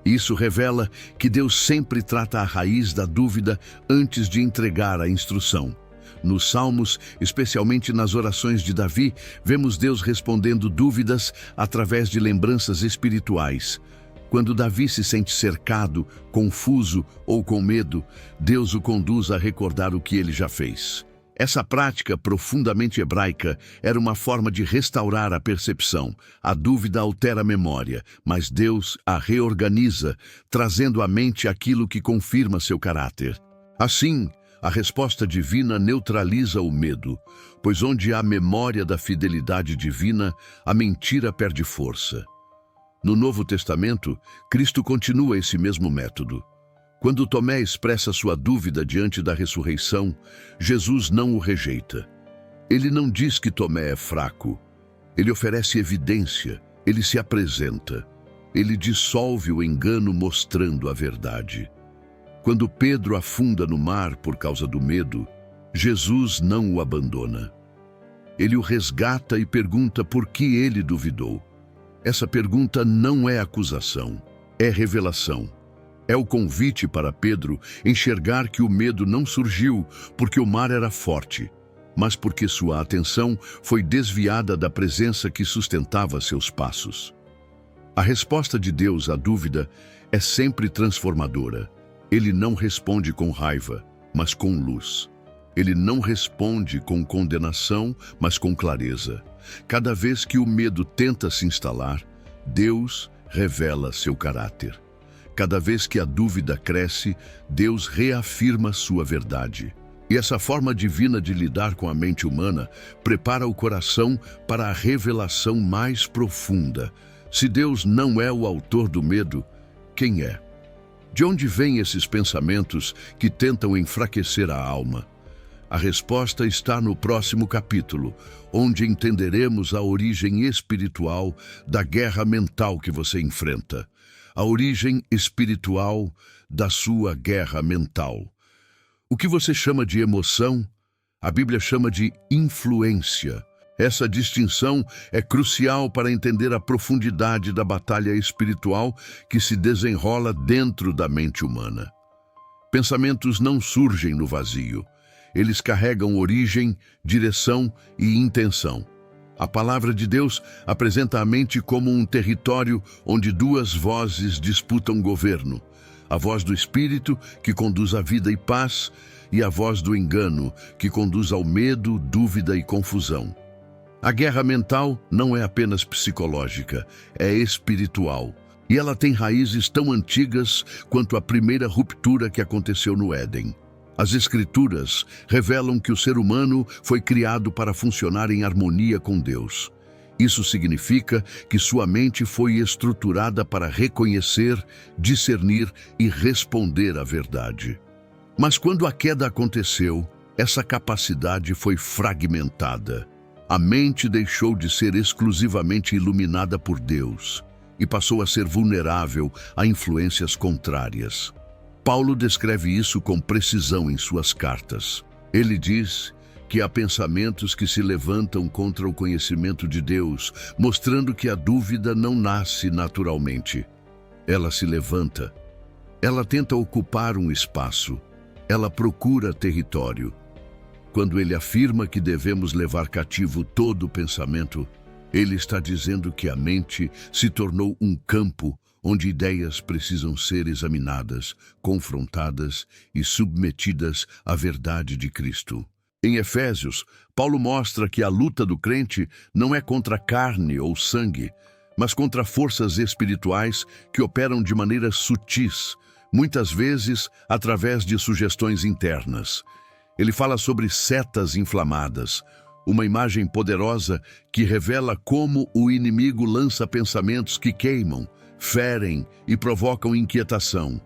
Isso revela que Deus sempre trata a raiz da dúvida antes de entregar a instrução. Nos Salmos, especialmente nas orações de Davi, vemos Deus respondendo dúvidas através de lembranças espirituais. Quando Davi se sente cercado, confuso ou com medo, Deus o conduz a recordar o que ele já fez. Essa prática profundamente hebraica era uma forma de restaurar a percepção. A dúvida altera a memória, mas Deus a reorganiza, trazendo à mente aquilo que confirma seu caráter. Assim, a resposta divina neutraliza o medo, pois onde há memória da fidelidade divina, a mentira perde força. No Novo Testamento, Cristo continua esse mesmo método. Quando Tomé expressa sua dúvida diante da ressurreição, Jesus não o rejeita. Ele não diz que Tomé é fraco. Ele oferece evidência, ele se apresenta. Ele dissolve o engano mostrando a verdade. Quando Pedro afunda no mar por causa do medo, Jesus não o abandona. Ele o resgata e pergunta por que ele duvidou. Essa pergunta não é acusação, é revelação. É o convite para Pedro enxergar que o medo não surgiu porque o mar era forte, mas porque sua atenção foi desviada da presença que sustentava seus passos. A resposta de Deus à dúvida é sempre transformadora. Ele não responde com raiva, mas com luz. Ele não responde com condenação, mas com clareza. Cada vez que o medo tenta se instalar, Deus revela seu caráter. Cada vez que a dúvida cresce, Deus reafirma sua verdade. E essa forma divina de lidar com a mente humana prepara o coração para a revelação mais profunda. Se Deus não é o autor do medo, quem é? De onde vêm esses pensamentos que tentam enfraquecer a alma? A resposta está no próximo capítulo, onde entenderemos a origem espiritual da guerra mental que você enfrenta. A origem espiritual da sua guerra mental. O que você chama de emoção, a Bíblia chama de influência. Essa distinção é crucial para entender a profundidade da batalha espiritual que se desenrola dentro da mente humana. Pensamentos não surgem no vazio. Eles carregam origem, direção e intenção. A palavra de Deus apresenta a mente como um território onde duas vozes disputam governo. A voz do Espírito, que conduz à vida e paz, e a voz do engano, que conduz ao medo, dúvida e confusão. A guerra mental não é apenas psicológica, é espiritual. E ela tem raízes tão antigas quanto a primeira ruptura que aconteceu no Éden. As Escrituras revelam que o ser humano foi criado para funcionar em harmonia com Deus. Isso significa que sua mente foi estruturada para reconhecer, discernir e responder à verdade. Mas quando a queda aconteceu, essa capacidade foi fragmentada. A mente deixou de ser exclusivamente iluminada por Deus e passou a ser vulnerável a influências contrárias. Paulo descreve isso com precisão em suas cartas. Ele diz que há pensamentos que se levantam contra o conhecimento de Deus, mostrando que a dúvida não nasce naturalmente. Ela se levanta. Ela tenta ocupar um espaço. Ela procura território. Quando ele afirma que devemos levar cativo todo o pensamento, ele está dizendo que a mente se tornou um campo onde ideias precisam ser examinadas, confrontadas e submetidas à verdade de Cristo. Em Efésios, Paulo mostra que a luta do crente não é contra carne ou sangue, mas contra forças espirituais que operam de maneiras sutis, muitas vezes através de sugestões internas. Ele fala sobre setas inflamadas, uma imagem poderosa que revela como o inimigo lança pensamentos que queimam, ferem e provocam inquietação.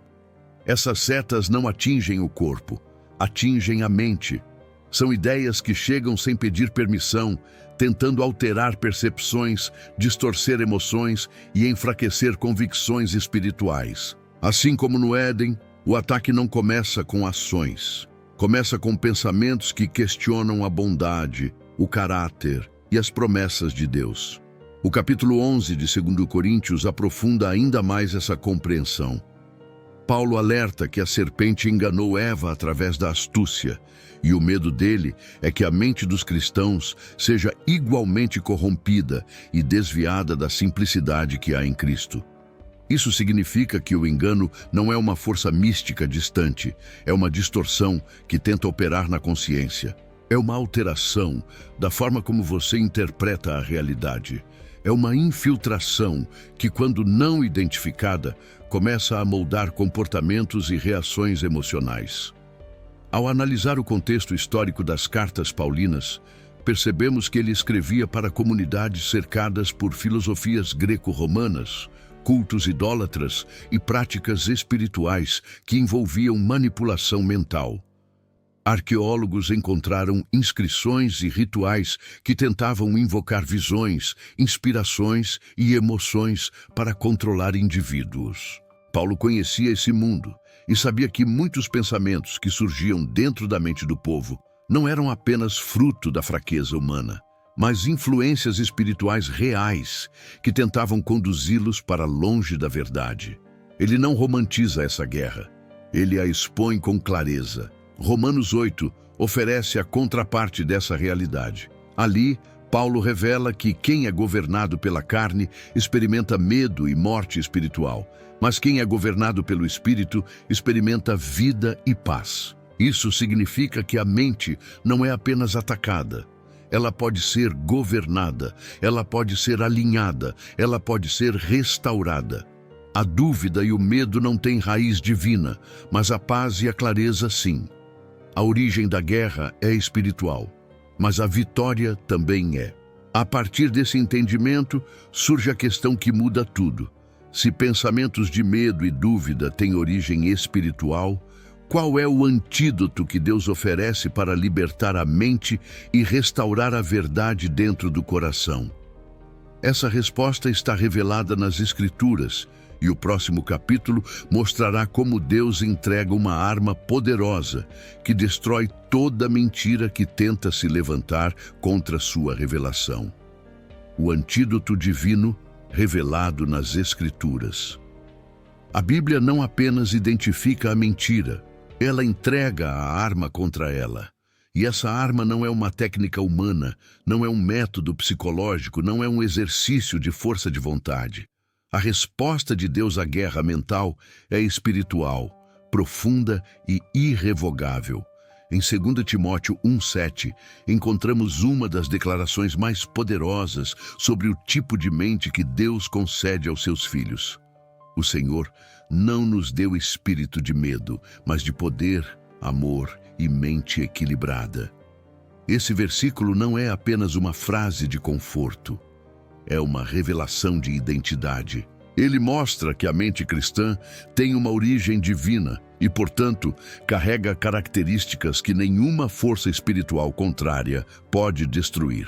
Essas setas não atingem o corpo, atingem a mente. São ideias que chegam sem pedir permissão, tentando alterar percepções, distorcer emoções e enfraquecer convicções espirituais. Assim como no Éden, o ataque não começa com ações. Começa com pensamentos que questionam a bondade, o caráter e as promessas de Deus. O capítulo 11 de 2 Coríntios aprofunda ainda mais essa compreensão. Paulo alerta que a serpente enganou Eva através da astúcia, e o medo dele é que a mente dos cristãos seja igualmente corrompida e desviada da simplicidade que há em Cristo. Isso significa que o engano não é uma força mística distante, é uma distorção que tenta operar na consciência. É uma alteração da forma como você interpreta a realidade. É uma infiltração que, quando não identificada, começa a moldar comportamentos e reações emocionais. Ao analisar o contexto histórico das cartas paulinas, percebemos que ele escrevia para comunidades cercadas por filosofias greco-romanas, cultos idólatras e práticas espirituais que envolviam manipulação mental. Arqueólogos encontraram inscrições e rituais que tentavam invocar visões, inspirações e emoções para controlar indivíduos. Paulo conhecia esse mundo e sabia que muitos pensamentos que surgiam dentro da mente do povo não eram apenas fruto da fraqueza humana, mas influências espirituais reais que tentavam conduzi-los para longe da verdade. Ele não romantiza essa guerra, ele a expõe com clareza. Romanos 8 oferece a contraparte dessa realidade. Ali, Paulo revela que quem é governado pela carne experimenta medo e morte espiritual, mas quem é governado pelo Espírito experimenta vida e paz. Isso significa que a mente não é apenas atacada. Ela pode ser governada, ela pode ser alinhada, ela pode ser restaurada. A dúvida e o medo não têm raiz divina, mas a paz e a clareza sim. A origem da guerra é espiritual, mas a vitória também é. A partir desse entendimento, surge a questão que muda tudo. Se pensamentos de medo e dúvida têm origem espiritual, Qual é o antídoto que Deus oferece para libertar a mente e restaurar a verdade dentro do coração? Essa resposta está revelada nas Escrituras, e o próximo capítulo mostrará como Deus entrega uma arma poderosa que destrói toda mentira que tenta se levantar contra sua revelação. O antídoto divino revelado nas Escrituras. A Bíblia não apenas identifica a mentira, ela entrega a arma contra ela. E essa arma não é uma técnica humana, não é um método psicológico, não é um exercício de força de vontade. A resposta de Deus à guerra mental é espiritual, profunda e irrevogável. Em 2 Timóteo 1,7, encontramos uma das declarações mais poderosas sobre o tipo de mente que Deus concede aos seus filhos. O Senhor não nos deu espírito de medo, mas de poder, amor e mente equilibrada. Esse versículo não é apenas uma frase de conforto, é uma revelação de identidade. Ele mostra que a mente cristã tem uma origem divina e, portanto, carrega características que nenhuma força espiritual contrária pode destruir.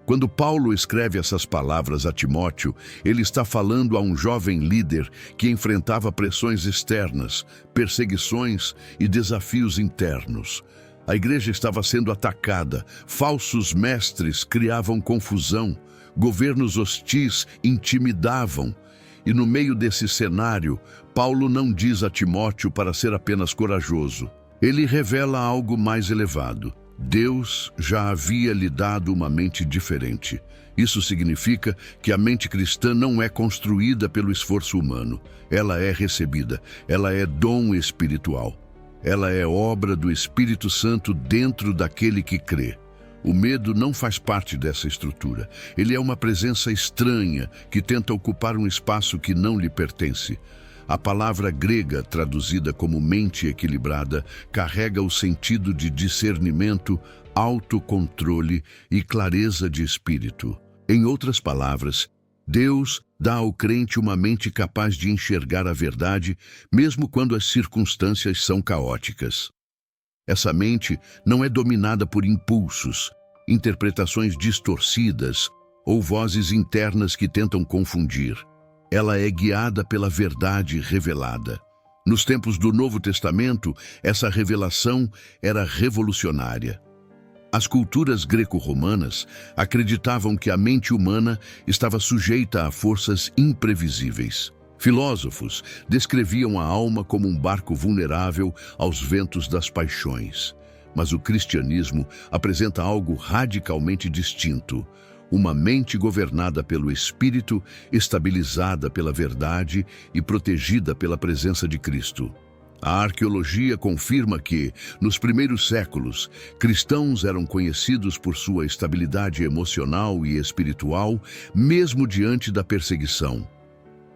Quando Paulo escreve essas palavras a Timóteo, ele está falando a um jovem líder que enfrentava pressões externas, perseguições e desafios internos. A igreja estava sendo atacada, falsos mestres criavam confusão, governos hostis intimidavam. E no meio desse cenário, Paulo não diz a Timóteo para ser apenas corajoso. Ele revela algo mais elevado. Deus já havia lhe dado uma mente diferente. Isso significa que a mente cristã não é construída pelo esforço humano. Ela é recebida, ela é dom espiritual. Ela é obra do Espírito Santo dentro daquele que crê. O medo não faz parte dessa estrutura. Ele é uma presença estranha que tenta ocupar um espaço que não lhe pertence. A palavra grega, traduzida como mente equilibrada, carrega o sentido de discernimento, autocontrole e clareza de espírito. Em outras palavras, Deus dá ao crente uma mente capaz de enxergar a verdade, mesmo quando as circunstâncias são caóticas. Essa mente não é dominada por impulsos, interpretações distorcidas ou vozes internas que tentam confundir. Ela é guiada pela verdade revelada. Nos tempos do Novo Testamento, essa revelação era revolucionária. As culturas greco-romanas acreditavam que a mente humana estava sujeita a forças imprevisíveis. Filósofos descreviam a alma como um barco vulnerável aos ventos das paixões. Mas o cristianismo apresenta algo radicalmente distinto. Uma mente governada pelo Espírito, estabilizada pela verdade e protegida pela presença de Cristo. A arqueologia confirma que, nos primeiros séculos, cristãos eram conhecidos por sua estabilidade emocional e espiritual, mesmo diante da perseguição.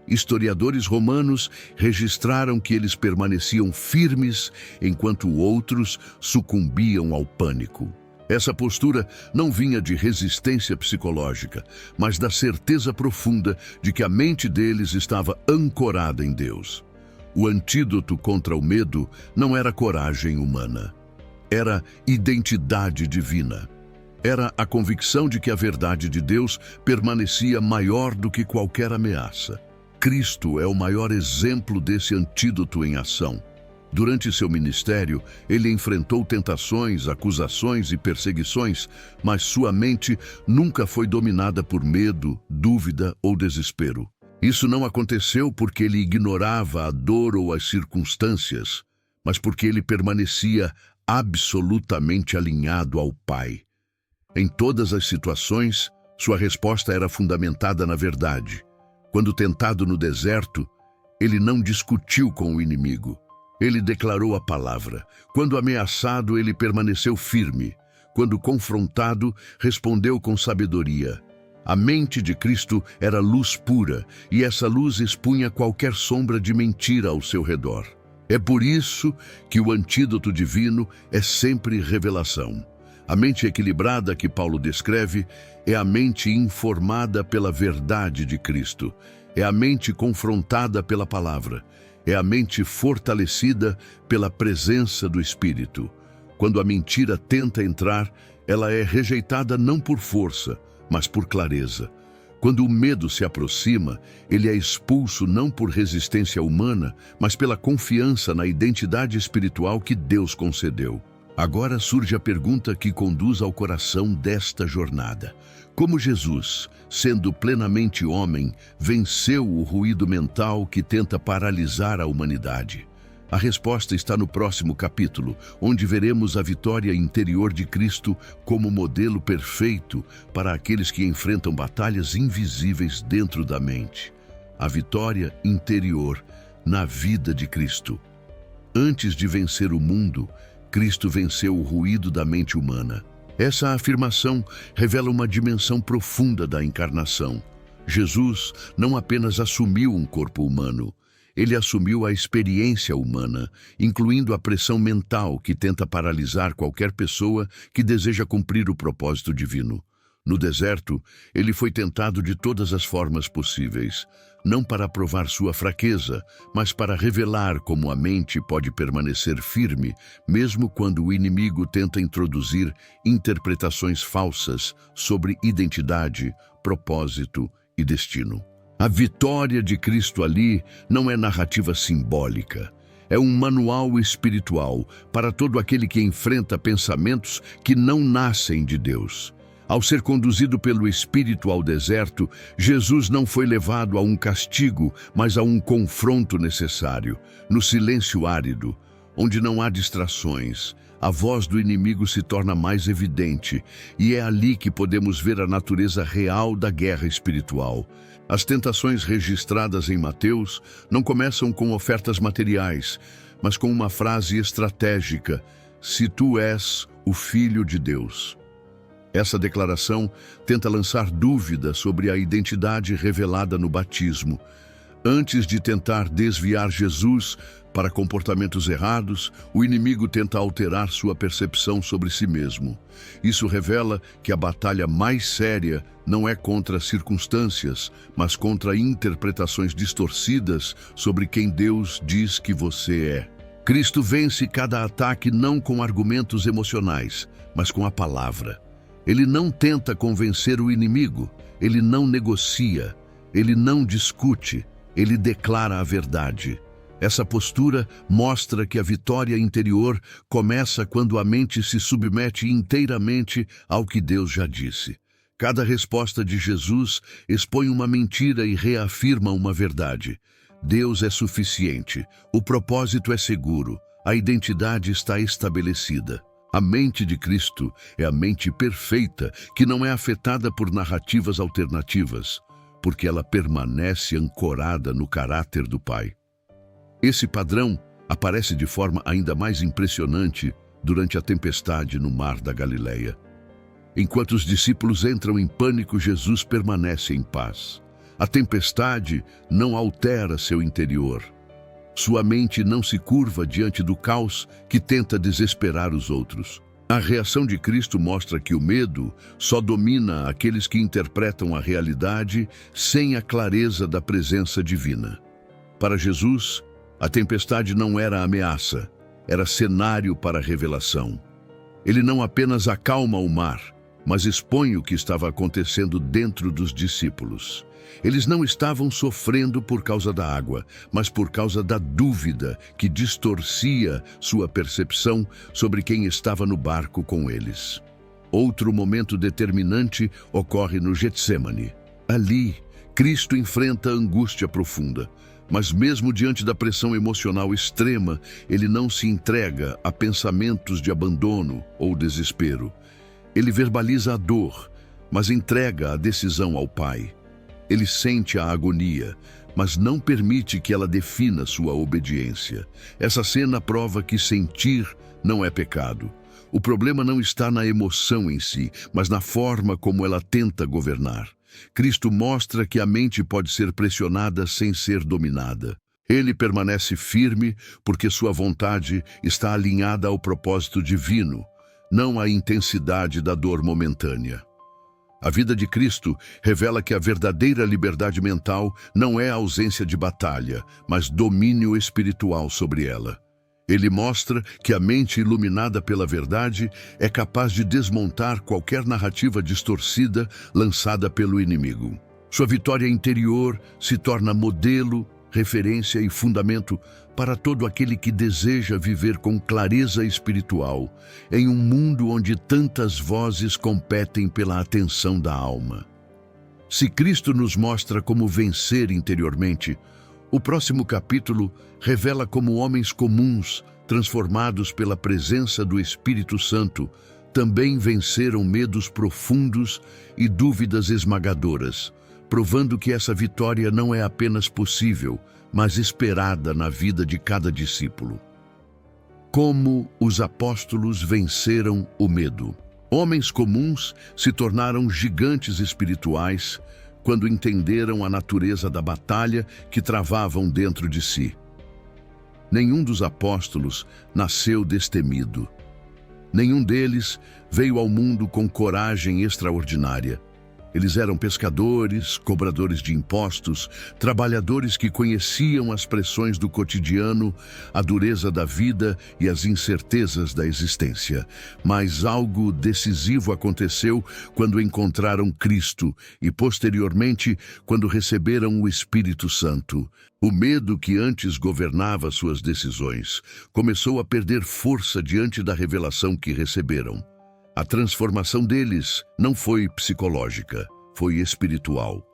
Historiadores romanos registraram que eles permaneciam firmes enquanto outros sucumbiam ao pânico. Essa postura não vinha de resistência psicológica, mas da certeza profunda de que a mente deles estava ancorada em Deus. O antídoto contra o medo não era coragem humana, era identidade divina. Era a convicção de que a verdade de Deus permanecia maior do que qualquer ameaça. Cristo é o maior exemplo desse antídoto em ação. Durante seu ministério, ele enfrentou tentações, acusações e perseguições, mas sua mente nunca foi dominada por medo, dúvida ou desespero. Isso não aconteceu porque ele ignorava a dor ou as circunstâncias, mas porque ele permanecia absolutamente alinhado ao Pai. Em todas as situações, sua resposta era fundamentada na verdade. Quando tentado no deserto, ele não discutiu com o inimigo. Ele declarou a palavra. Quando ameaçado, ele permaneceu firme. Quando confrontado, respondeu com sabedoria. A mente de Cristo era luz pura, e essa luz expunha qualquer sombra de mentira ao seu redor. É por isso que o antídoto divino é sempre revelação. A mente equilibrada que Paulo descreve é a mente informada pela verdade de Cristo. É a mente confrontada pela palavra. É a mente fortalecida pela presença do Espírito. Quando a mentira tenta entrar, ela é rejeitada não por força, mas por clareza. Quando o medo se aproxima, ele é expulso não por resistência humana, mas pela confiança na identidade espiritual que Deus concedeu. Agora surge a pergunta que conduz ao coração desta jornada. Como Jesus, sendo plenamente homem, venceu o ruído mental que tenta paralisar a humanidade? A resposta está no próximo capítulo, onde veremos a vitória interior de Cristo como modelo perfeito para aqueles que enfrentam batalhas invisíveis dentro da mente. A vitória interior na vida de Cristo. Antes de vencer o mundo, Cristo venceu o ruído da mente humana. Essa afirmação revela uma dimensão profunda da encarnação. Jesus não apenas assumiu um corpo humano, ele assumiu a experiência humana, incluindo a pressão mental que tenta paralisar qualquer pessoa que deseja cumprir o propósito divino. No deserto, ele foi tentado de todas as formas possíveis, não para provar sua fraqueza, mas para revelar como a mente pode permanecer firme, mesmo quando o inimigo tenta introduzir interpretações falsas sobre identidade, propósito e destino. A vitória de Cristo ali não é narrativa simbólica. É um manual espiritual para todo aquele que enfrenta pensamentos que não nascem de Deus. Ao ser conduzido pelo Espírito ao deserto, Jesus não foi levado a um castigo, mas a um confronto necessário. No silêncio árido, onde não há distrações, a voz do inimigo se torna mais evidente, e é ali que podemos ver a natureza real da guerra espiritual. As tentações registradas em Mateus não começam com ofertas materiais, mas com uma frase estratégica: "Se tu és o Filho de Deus". Essa declaração tenta lançar dúvida sobre a identidade revelada no batismo. Antes de tentar desviar Jesus para comportamentos errados, o inimigo tenta alterar sua percepção sobre si mesmo. Isso revela que a batalha mais séria não é contra circunstâncias, mas contra interpretações distorcidas sobre quem Deus diz que você é. Cristo vence cada ataque não com argumentos emocionais, mas com a palavra. Ele não tenta convencer o inimigo, ele não negocia, ele não discute, ele declara a verdade. Essa postura mostra que a vitória interior começa quando a mente se submete inteiramente ao que Deus já disse. Cada resposta de Jesus expõe uma mentira e reafirma uma verdade. Deus é suficiente, o propósito é seguro, a identidade está estabelecida. A mente de Cristo é a mente perfeita, que não é afetada por narrativas alternativas, porque ela permanece ancorada no caráter do Pai. Esse padrão aparece de forma ainda mais impressionante durante a tempestade no mar da Galileia. Enquanto os discípulos entram em pânico, Jesus permanece em paz. A tempestade não altera seu interior. Sua mente não se curva diante do caos que tenta desesperar os outros. A reação de Cristo mostra que o medo só domina aqueles que interpretam a realidade sem a clareza da presença divina. Para Jesus, a tempestade não era ameaça, era cenário para revelação. Ele não apenas acalma o mar, mas expõe o que estava acontecendo dentro dos discípulos. Eles não estavam sofrendo por causa da água, mas por causa da dúvida que distorcia sua percepção sobre quem estava no barco com eles. Outro momento determinante ocorre no Getsêmani. Ali, Cristo enfrenta a angústia profunda, mas mesmo diante da pressão emocional extrema, ele não se entrega a pensamentos de abandono ou desespero. Ele verbaliza a dor, mas entrega a decisão ao Pai. Ele sente a agonia, mas não permite que ela defina sua obediência. Essa cena prova que sentir não é pecado. O problema não está na emoção em si, mas na forma como ela tenta governar. Cristo mostra que a mente pode ser pressionada sem ser dominada. Ele permanece firme porque sua vontade está alinhada ao propósito divino, não à intensidade da dor momentânea. A vida de Cristo revela que a verdadeira liberdade mental não é a ausência de batalha, mas domínio espiritual sobre ela. Ele mostra que a mente iluminada pela verdade é capaz de desmontar qualquer narrativa distorcida lançada pelo inimigo. Sua vitória interior se torna modelo, referência e fundamento para todo aquele que deseja viver com clareza espiritual em um mundo onde tantas vozes competem pela atenção da alma. Se Cristo nos mostra como vencer interiormente, o próximo capítulo revela como homens comuns, transformados pela presença do Espírito Santo, também venceram medos profundos e dúvidas esmagadoras, provando que essa vitória não é apenas possível, mas esperada na vida de cada discípulo. Como os apóstolos venceram o medo? Homens comuns se tornaram gigantes espirituais quando entenderam a natureza da batalha que travavam dentro de si. Nenhum dos apóstolos nasceu destemido. Nenhum deles veio ao mundo com coragem extraordinária. Eles eram pescadores, cobradores de impostos, trabalhadores que conheciam as pressões do cotidiano, a dureza da vida e as incertezas da existência. Mas algo decisivo aconteceu quando encontraram Cristo e, posteriormente, quando receberam o Espírito Santo. O medo que antes governava suas decisões começou a perder força diante da revelação que receberam. A transformação deles não foi psicológica, foi espiritual.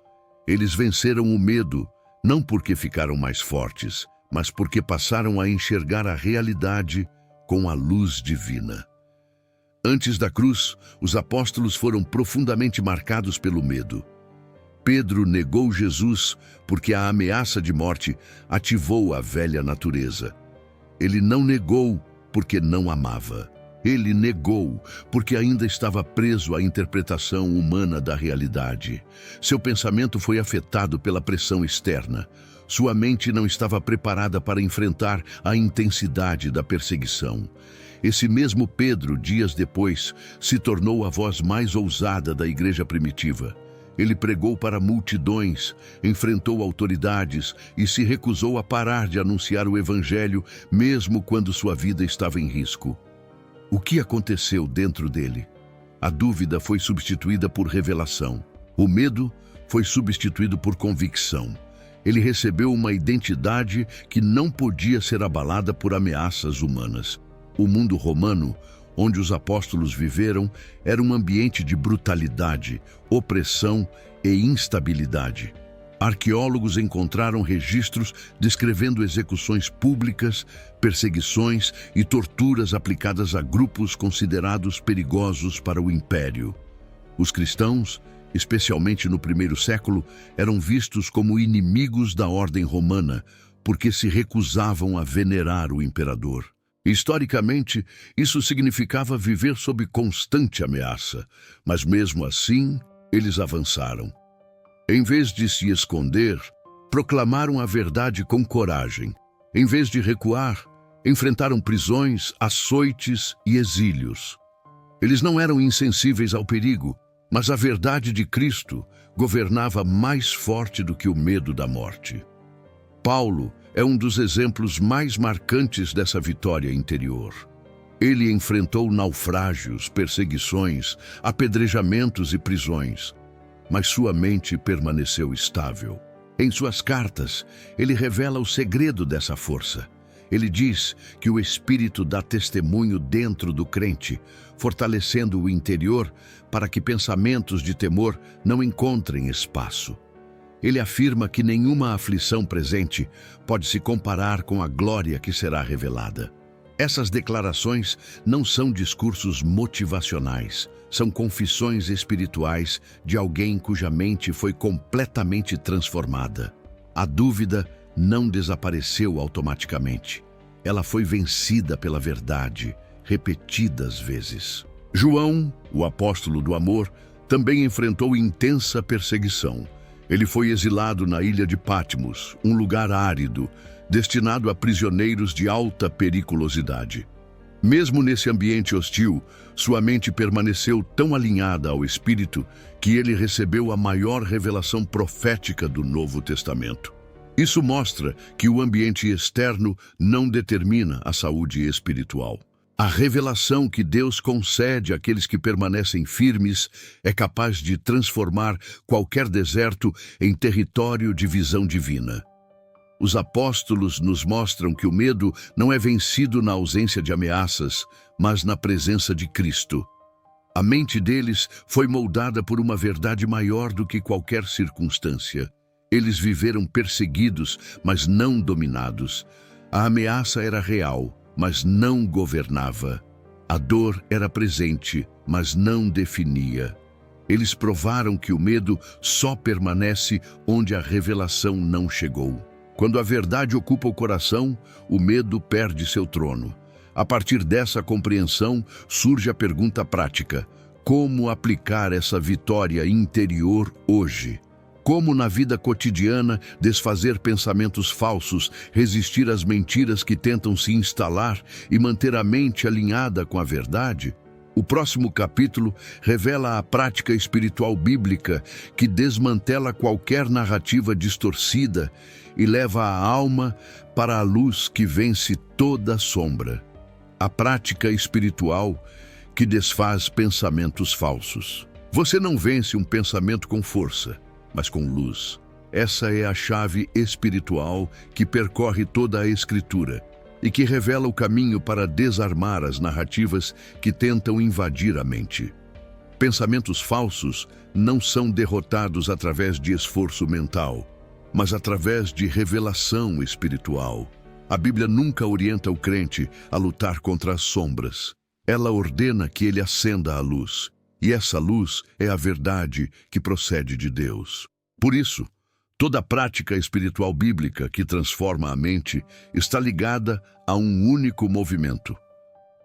Eles venceram o medo, não porque ficaram mais fortes, mas porque passaram a enxergar a realidade com a luz divina. Antes da cruz, os apóstolos foram profundamente marcados pelo medo. Pedro negou Jesus porque a ameaça de morte ativou a velha natureza. Ele não negou porque não amava. Ele negou porque ainda estava preso à interpretação humana da realidade. Seu pensamento foi afetado pela pressão externa. Sua mente não estava preparada para enfrentar a intensidade da perseguição. Esse mesmo Pedro, dias depois, se tornou a voz mais ousada da igreja primitiva. Ele pregou para multidões, enfrentou autoridades e se recusou a parar de anunciar o evangelho, mesmo quando sua vida estava em risco. O que aconteceu dentro dele? A dúvida foi substituída por revelação. O medo foi substituído por convicção. Ele recebeu uma identidade que não podia ser abalada por ameaças humanas. O mundo romano, onde os apóstolos viveram, era um ambiente de brutalidade, opressão e instabilidade. Arqueólogos encontraram registros descrevendo execuções públicas, perseguições e torturas aplicadas a grupos considerados perigosos para o império. Os cristãos, especialmente no primeiro século, eram vistos como inimigos da ordem romana, porque se recusavam a venerar o imperador. Historicamente, isso significava viver sob constante ameaça, mas mesmo assim, eles avançaram. Em vez de se esconder, proclamaram a verdade com coragem. Em vez de recuar, enfrentaram prisões, açoites e exílios. Eles não eram insensíveis ao perigo, mas a verdade de Cristo governava mais forte do que o medo da morte. Paulo é um dos exemplos mais marcantes dessa vitória interior. Ele enfrentou naufrágios, perseguições, apedrejamentos e prisões, mas sua mente permaneceu estável. Em suas cartas, ele revela o segredo dessa força. Ele diz que o Espírito dá testemunho dentro do crente, fortalecendo o interior para que pensamentos de temor não encontrem espaço. Ele afirma que nenhuma aflição presente pode se comparar com a glória que será revelada. Essas declarações não são discursos motivacionais, são confissões espirituais de alguém cuja mente foi completamente transformada. A dúvida não desapareceu automaticamente. Ela foi vencida pela verdade, repetidas vezes. João, o apóstolo do amor, também enfrentou intensa perseguição. Ele foi exilado na ilha de Patmos, um lugar árido, destinado a prisioneiros de alta periculosidade. Mesmo nesse ambiente hostil, sua mente permaneceu tão alinhada ao Espírito que ele recebeu a maior revelação profética do Novo Testamento. Isso mostra que o ambiente externo não determina a saúde espiritual. A revelação que Deus concede àqueles que permanecem firmes é capaz de transformar qualquer deserto em território de visão divina. Os apóstolos nos mostram que o medo não é vencido na ausência de ameaças, mas na presença de Cristo. A mente deles foi moldada por uma verdade maior do que qualquer circunstância. Eles viveram perseguidos, mas não dominados. A ameaça era real, mas não governava. A dor era presente, mas não definia. Eles provaram que o medo só permanece onde a revelação não chegou. Quando a verdade ocupa o coração, o medo perde seu trono. A partir dessa compreensão, surge a pergunta prática: como aplicar essa vitória interior hoje? Como na vida cotidiana desfazer pensamentos falsos, resistir às mentiras que tentam se instalar e manter a mente alinhada com a verdade? O próximo capítulo revela a prática espiritual bíblica que desmantela qualquer narrativa distorcida e leva a alma para a luz que vence toda sombra. A prática espiritual que desfaz pensamentos falsos. Você não vence um pensamento com força, mas com luz. Essa é a chave espiritual que percorre toda a Escritura e que revela o caminho para desarmar as narrativas que tentam invadir a mente. Pensamentos falsos não são derrotados através de esforço mental, mas através de revelação espiritual. A Bíblia nunca orienta o crente a lutar contra as sombras. Ela ordena que ele acenda a luz. E essa luz é a verdade que procede de Deus. Por isso, toda prática espiritual bíblica que transforma a mente está ligada a um único movimento: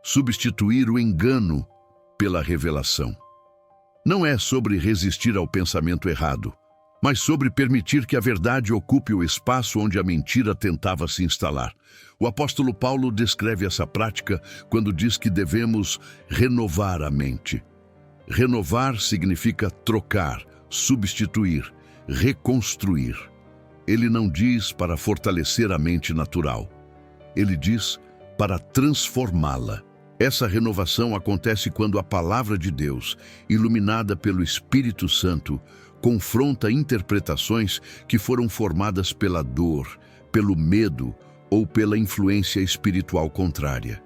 substituir o engano pela revelação. Não é sobre resistir ao pensamento errado, mas sobre permitir que a verdade ocupe o espaço onde a mentira tentava se instalar. O apóstolo Paulo descreve essa prática quando diz que devemos renovar a mente. Renovar significa trocar, substituir, reconstruir. Ele não diz para fortalecer a mente natural. Ele diz para transformá-la. Essa renovação acontece quando a palavra de Deus, iluminada pelo Espírito Santo, confronta interpretações que foram formadas pela dor, pelo medo ou pela influência espiritual contrária.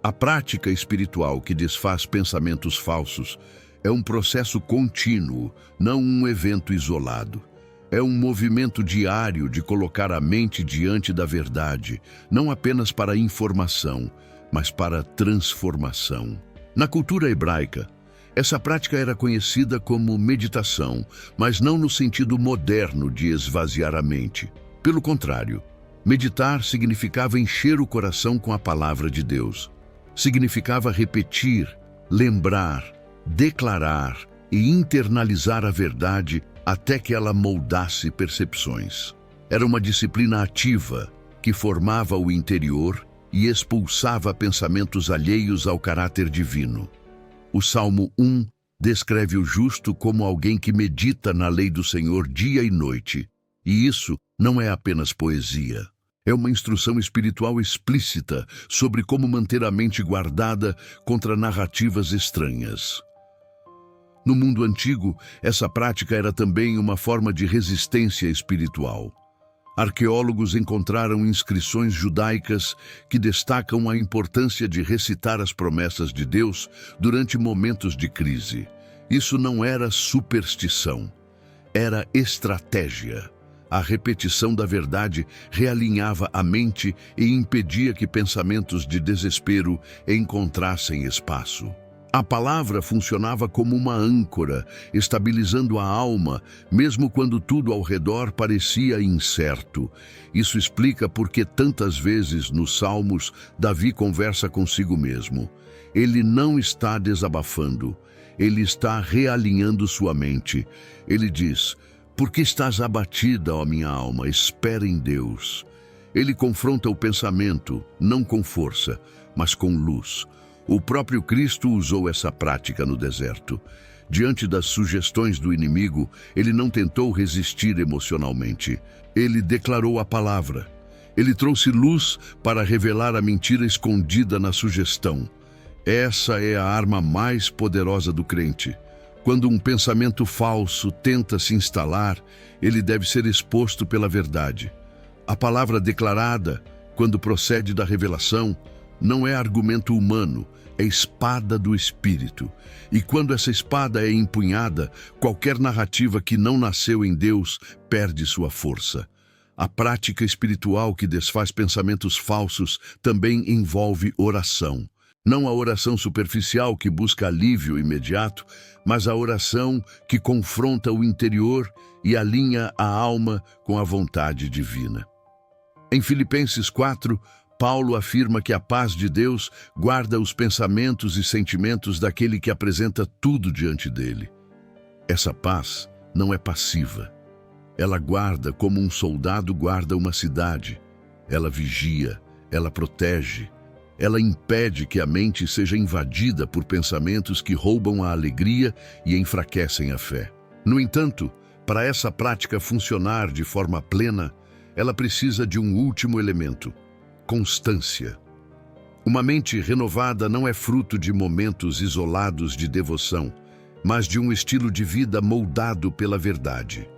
A prática espiritual que desfaz pensamentos falsos é um processo contínuo, não um evento isolado. É um movimento diário de colocar a mente diante da verdade, não apenas para informação, mas para transformação. Na cultura hebraica, essa prática era conhecida como meditação, mas não no sentido moderno de esvaziar a mente. Pelo contrário, meditar significava encher o coração com a palavra de Deus. Significava repetir, lembrar, declarar e internalizar a verdade até que ela moldasse percepções. Era uma disciplina ativa que formava o interior e expulsava pensamentos alheios ao caráter divino. O Salmo 1 descreve o justo como alguém que medita na lei do Senhor dia e noite. E isso não é apenas poesia. É uma instrução espiritual explícita sobre como manter a mente guardada contra narrativas estranhas. No mundo antigo, essa prática era também uma forma de resistência espiritual. Arqueólogos encontraram inscrições judaicas que destacam a importância de recitar as promessas de Deus durante momentos de crise. Isso não era superstição, era estratégia. A repetição da verdade realinhava a mente e impedia que pensamentos de desespero encontrassem espaço. A palavra funcionava como uma âncora, estabilizando a alma, mesmo quando tudo ao redor parecia incerto. Isso explica por que tantas vezes nos Salmos Davi conversa consigo mesmo. Ele não está desabafando, ele está realinhando sua mente. Ele diz: "Por que estás abatida, ó minha alma? Espera em Deus." Ele confronta o pensamento, não com força, mas com luz. O próprio Cristo usou essa prática no deserto. Diante das sugestões do inimigo, ele não tentou resistir emocionalmente. Ele declarou a palavra. Ele trouxe luz para revelar a mentira escondida na sugestão. Essa é a arma mais poderosa do crente. Quando um pensamento falso tenta se instalar, ele deve ser exposto pela verdade. A palavra declarada, quando procede da revelação, não é argumento humano, é espada do Espírito. E quando essa espada é empunhada, qualquer narrativa que não nasceu em Deus perde sua força. A prática espiritual que desfaz pensamentos falsos também envolve oração. Não a oração superficial que busca alívio imediato, mas a oração que confronta o interior e alinha a alma com a vontade divina. Em Filipenses 4, Paulo afirma que a paz de Deus guarda os pensamentos e sentimentos daquele que apresenta tudo diante dele. Essa paz não é passiva. Ela guarda como um soldado guarda uma cidade. Ela vigia, ela protege. Ela impede que a mente seja invadida por pensamentos que roubam a alegria e enfraquecem a fé. No entanto, para essa prática funcionar de forma plena, ela precisa de um último elemento: constância. Uma mente renovada não é fruto de momentos isolados de devoção, mas de um estilo de vida moldado pela verdade.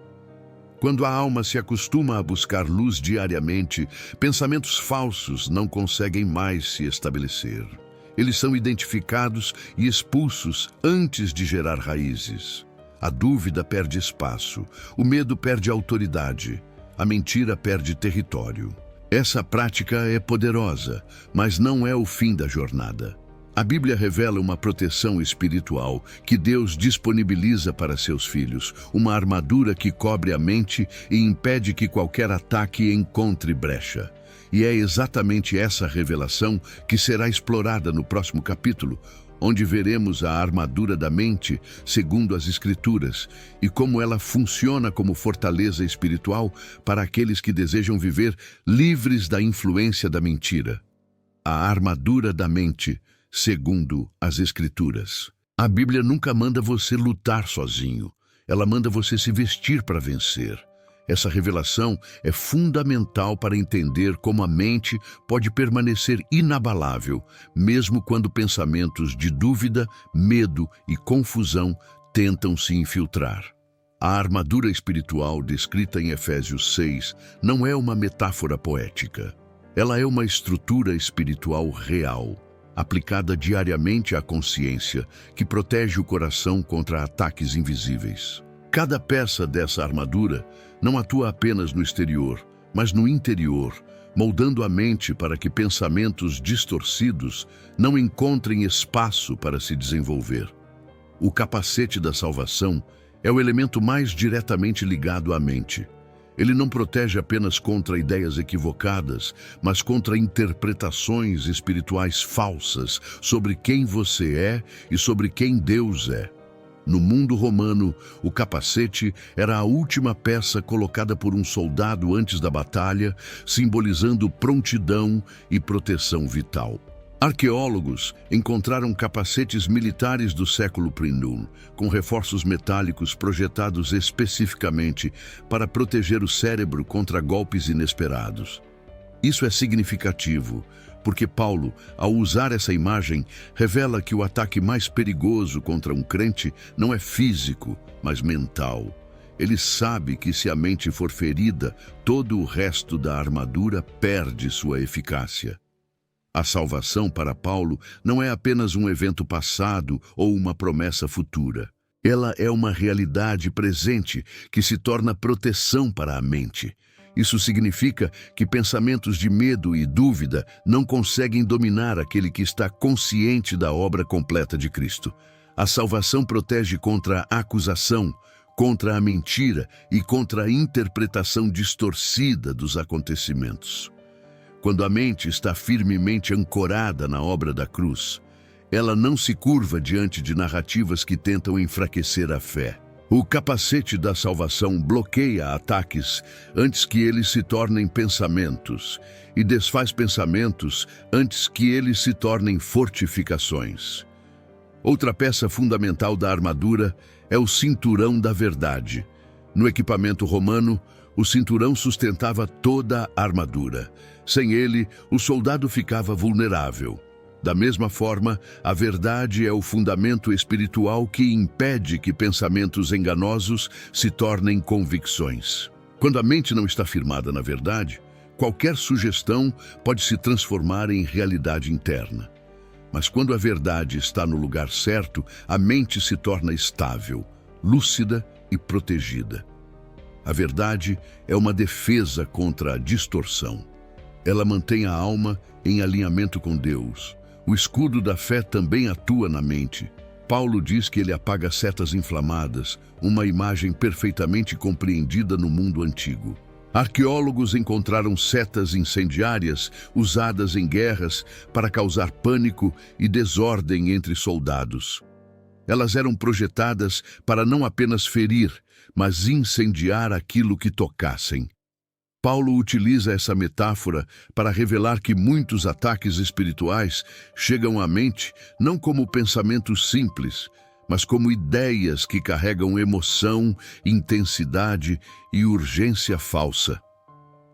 Quando a alma se acostuma a buscar luz diariamente, pensamentos falsos não conseguem mais se estabelecer. Eles são identificados e expulsos antes de gerar raízes. A dúvida perde espaço, o medo perde autoridade, a mentira perde território. Essa prática é poderosa, mas não é o fim da jornada. A Bíblia revela uma proteção espiritual que Deus disponibiliza para seus filhos, uma armadura que cobre a mente e impede que qualquer ataque encontre brecha. E é exatamente essa revelação que será explorada no próximo capítulo, onde veremos a armadura da mente, segundo as Escrituras, e como ela funciona como fortaleza espiritual para aqueles que desejam viver livres da influência da mentira. A armadura da mente, segundo as Escrituras. A Bíblia nunca manda você lutar sozinho. Ela manda você se vestir para vencer. Essa revelação é fundamental para entender como a mente pode permanecer inabalável, mesmo quando pensamentos de dúvida, medo e confusão tentam se infiltrar. A armadura espiritual descrita em Efésios 6 não é uma metáfora poética. Ela é uma estrutura espiritual real, aplicada diariamente à consciência, que protege o coração contra ataques invisíveis. Cada peça dessa armadura não atua apenas no exterior, mas no interior, moldando a mente para que pensamentos distorcidos não encontrem espaço para se desenvolver. O capacete da salvação é o elemento mais diretamente ligado à mente. Ele não protege apenas contra ideias equivocadas, mas contra interpretações espirituais falsas sobre quem você é e sobre quem Deus é. No mundo romano, o capacete era a última peça colocada por um soldado antes da batalha, simbolizando prontidão e proteção vital. Arqueólogos encontraram capacetes militares do século I, com reforços metálicos projetados especificamente para proteger o cérebro contra golpes inesperados. Isso é significativo, porque Paulo, ao usar essa imagem, revela que o ataque mais perigoso contra um crente não é físico, mas mental. Ele sabe que se a mente for ferida, todo o resto da armadura perde sua eficácia. A salvação para Paulo não é apenas um evento passado ou uma promessa futura. Ela é uma realidade presente que se torna proteção para a mente. Isso significa que pensamentos de medo e dúvida não conseguem dominar aquele que está consciente da obra completa de Cristo. A salvação protege contra a acusação, contra a mentira e contra a interpretação distorcida dos acontecimentos. Quando a mente está firmemente ancorada na obra da cruz, ela não se curva diante de narrativas que tentam enfraquecer a fé. O capacete da salvação bloqueia ataques antes que eles se tornem pensamentos e desfaz pensamentos antes que eles se tornem fortificações. Outra peça fundamental da armadura é o cinturão da verdade. No equipamento romano, o cinturão sustentava toda a armadura. Sem ele, o soldado ficava vulnerável. Da mesma forma, a verdade é o fundamento espiritual que impede que pensamentos enganosos se tornem convicções. Quando a mente não está firmada na verdade, qualquer sugestão pode se transformar em realidade interna. Mas quando a verdade está no lugar certo, a mente se torna estável, lúcida e protegida. A verdade é uma defesa contra a distorção. Ela mantém a alma em alinhamento com Deus. O escudo da fé também atua na mente. Paulo diz que ele apaga setas inflamadas, uma imagem perfeitamente compreendida no mundo antigo. Arqueólogos encontraram setas incendiárias usadas em guerras para causar pânico e desordem entre soldados. Elas eram projetadas para não apenas ferir, mas incendiar aquilo que tocassem. Paulo utiliza essa metáfora para revelar que muitos ataques espirituais chegam à mente não como pensamentos simples, mas como ideias que carregam emoção, intensidade e urgência falsa.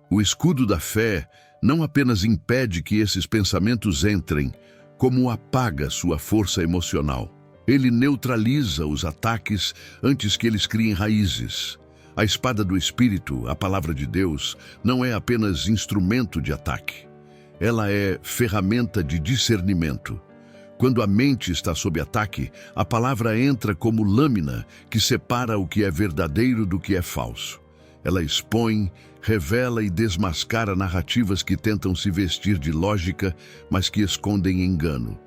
O escudo da fé não apenas impede que esses pensamentos entrem, como apaga sua força emocional. Ele neutraliza os ataques antes que eles criem raízes. A espada do Espírito, a palavra de Deus, não é apenas instrumento de ataque. Ela é ferramenta de discernimento. Quando a mente está sob ataque, a palavra entra como lâmina que separa o que é verdadeiro do que é falso. Ela expõe, revela e desmascara narrativas que tentam se vestir de lógica, mas que escondem engano.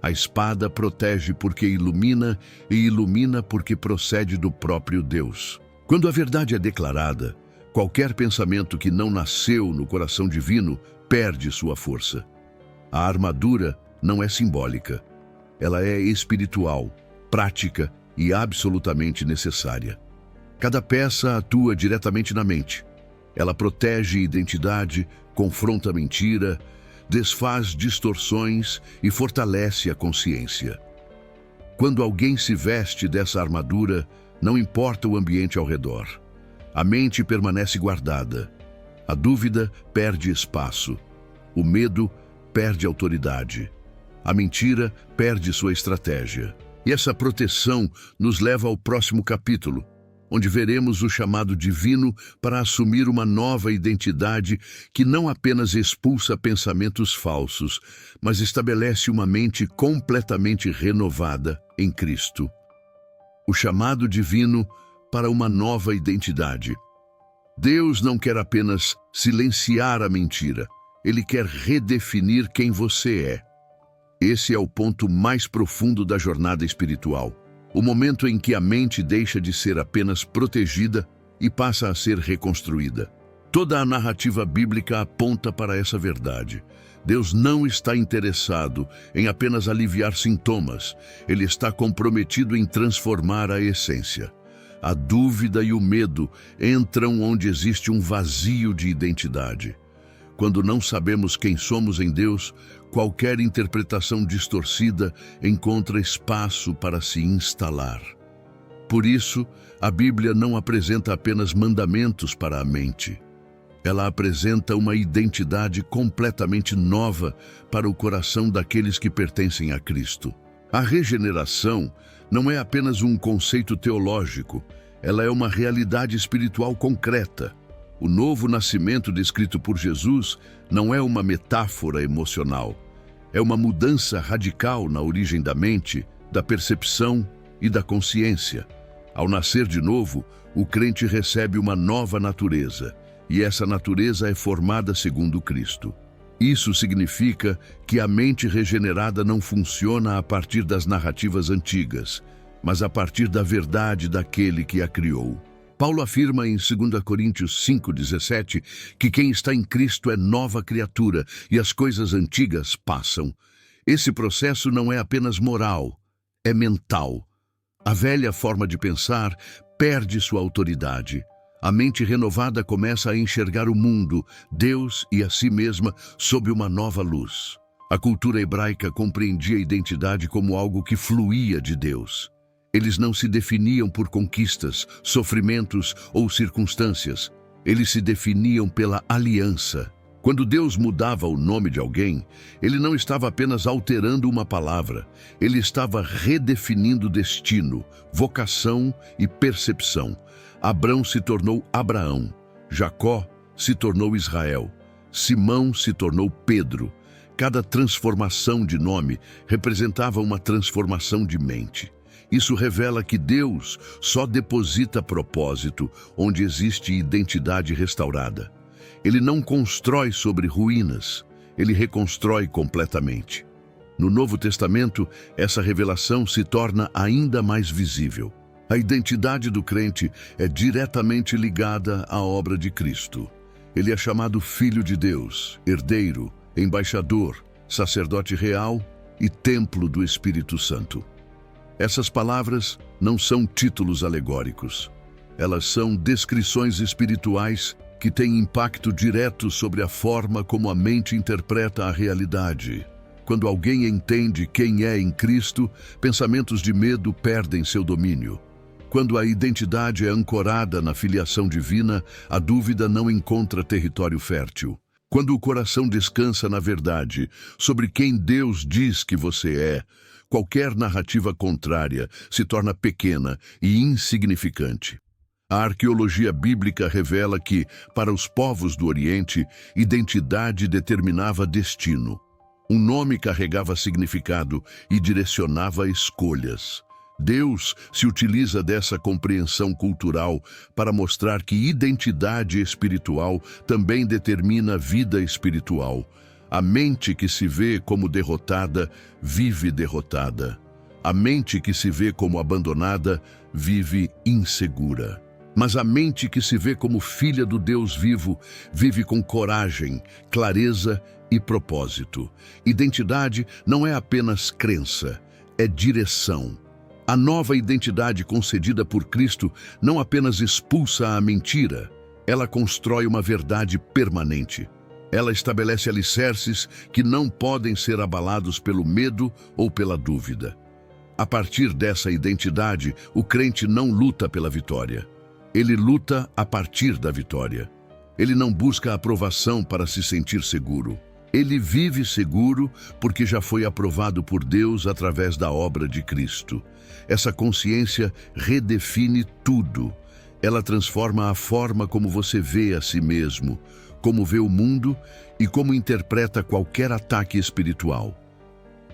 A espada protege porque ilumina e ilumina porque procede do próprio Deus. Quando a verdade é declarada, qualquer pensamento que não nasceu no coração divino perde sua força. A armadura não é simbólica. Ela é espiritual, prática e absolutamente necessária. Cada peça atua diretamente na mente. Ela protege identidade, confronta mentira, desfaz distorções e fortalece a consciência. Quando alguém se veste dessa armadura, não importa o ambiente ao redor. A mente permanece guardada. A dúvida perde espaço. O medo perde autoridade. A mentira perde sua estratégia. E essa proteção nos leva ao próximo capítulo, onde veremos o chamado divino para assumir uma nova identidade que não apenas expulsa pensamentos falsos, mas estabelece uma mente completamente renovada em Cristo. O chamado divino para uma nova identidade. Deus não quer apenas silenciar a mentira, Ele quer redefinir quem você é. Esse é o ponto mais profundo da jornada espiritual, o momento em que a mente deixa de ser apenas protegida e passa a ser reconstruída. Toda a narrativa bíblica aponta para essa verdade. Deus não está interessado em apenas aliviar sintomas, Ele está comprometido em transformar a essência. A dúvida e o medo entram onde existe um vazio de identidade. Quando não sabemos quem somos em Deus, qualquer interpretação distorcida encontra espaço para se instalar. Por isso, a Bíblia não apresenta apenas mandamentos para a mente. Ela apresenta uma identidade completamente nova para o coração daqueles que pertencem a Cristo. A regeneração não é apenas um conceito teológico, ela é uma realidade espiritual concreta. O novo nascimento descrito por Jesus não é uma metáfora emocional. É uma mudança radical na origem da mente, da percepção e da consciência. Ao nascer de novo, o crente recebe uma nova natureza, e essa natureza é formada segundo Cristo. Isso significa que a mente regenerada não funciona a partir das narrativas antigas, mas a partir da verdade daquele que a criou. Paulo afirma em 2 Coríntios 5,17 que quem está em Cristo é nova criatura e as coisas antigas passam. Esse processo não é apenas moral, é mental. A velha forma de pensar perde sua autoridade. A mente renovada começa a enxergar o mundo, Deus e a si mesma sob uma nova luz. A cultura hebraica compreendia a identidade como algo que fluía de Deus. Eles não se definiam por conquistas, sofrimentos ou circunstâncias. Eles se definiam pela aliança. Quando Deus mudava o nome de alguém, ele não estava apenas alterando uma palavra, ele estava redefinindo destino, vocação e percepção. Abrão se tornou Abraão, Jacó se tornou Israel, Simão se tornou Pedro. Cada transformação de nome representava uma transformação de mente. Isso revela que Deus só deposita propósito onde existe identidade restaurada. Ele não constrói sobre ruínas, ele reconstrói completamente. No Novo Testamento, essa revelação se torna ainda mais visível. A identidade do crente é diretamente ligada à obra de Cristo. Ele é chamado Filho de Deus, herdeiro, embaixador, sacerdote real e templo do Espírito Santo. Essas palavras não são títulos alegóricos. Elas são descrições espirituais que têm impacto direto sobre a forma como a mente interpreta a realidade. Quando alguém entende quem é em Cristo, pensamentos de medo perdem seu domínio. Quando a identidade é ancorada na filiação divina, a dúvida não encontra território fértil. Quando o coração descansa na verdade sobre quem Deus diz que você é, qualquer narrativa contrária se torna pequena e insignificante. A arqueologia bíblica revela que, para os povos do Oriente, identidade determinava destino. Um nome carregava significado e direcionava escolhas. Deus se utiliza dessa compreensão cultural para mostrar que identidade espiritual também determina vida espiritual. A mente que se vê como derrotada, vive derrotada. A mente que se vê como abandonada, vive insegura. Mas a mente que se vê como filha do Deus vivo, vive com coragem, clareza e propósito. Identidade não é apenas crença, é direção. A nova identidade concedida por Cristo não apenas expulsa a mentira, ela constrói uma verdade permanente. Ela estabelece alicerces que não podem ser abalados pelo medo ou pela dúvida. A partir dessa identidade, o crente não luta pela vitória. Ele luta a partir da vitória. Ele não busca aprovação para se sentir seguro. Ele vive seguro porque já foi aprovado por Deus através da obra de Cristo. Essa consciência redefine tudo. Ela transforma a forma como você vê a si mesmo, como vê o mundo e como interpreta qualquer ataque espiritual.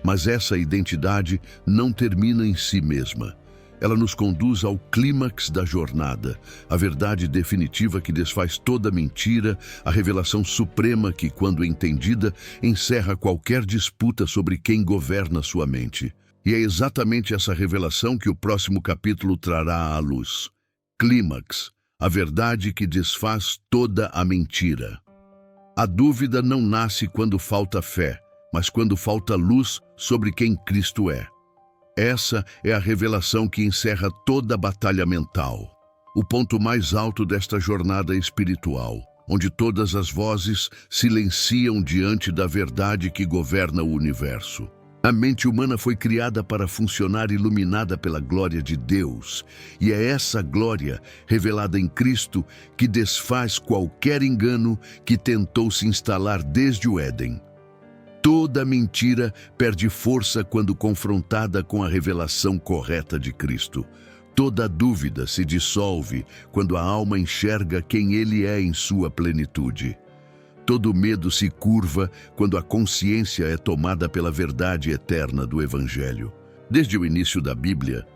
Mas essa identidade não termina em si mesma. Ela nos conduz ao clímax da jornada, a verdade definitiva que desfaz toda mentira, a revelação suprema que, quando entendida, encerra qualquer disputa sobre quem governa sua mente. E é exatamente essa revelação que o próximo capítulo trará à luz. Clímax, a verdade que desfaz toda a mentira. A dúvida não nasce quando falta fé, mas quando falta luz sobre quem Cristo é. Essa é a revelação que encerra toda a batalha mental, o ponto mais alto desta jornada espiritual, onde todas as vozes silenciam diante da verdade que governa o universo. A mente humana foi criada para funcionar iluminada pela glória de Deus, e é essa glória, revelada em Cristo, que desfaz qualquer engano que tentou se instalar desde o Éden. Toda mentira perde força quando confrontada com a revelação correta de Cristo. Toda dúvida se dissolve quando a alma enxerga quem Ele é em sua plenitude. Todo medo se curva quando a consciência é tomada pela verdade eterna do Evangelho. Desde o início da Bíblia,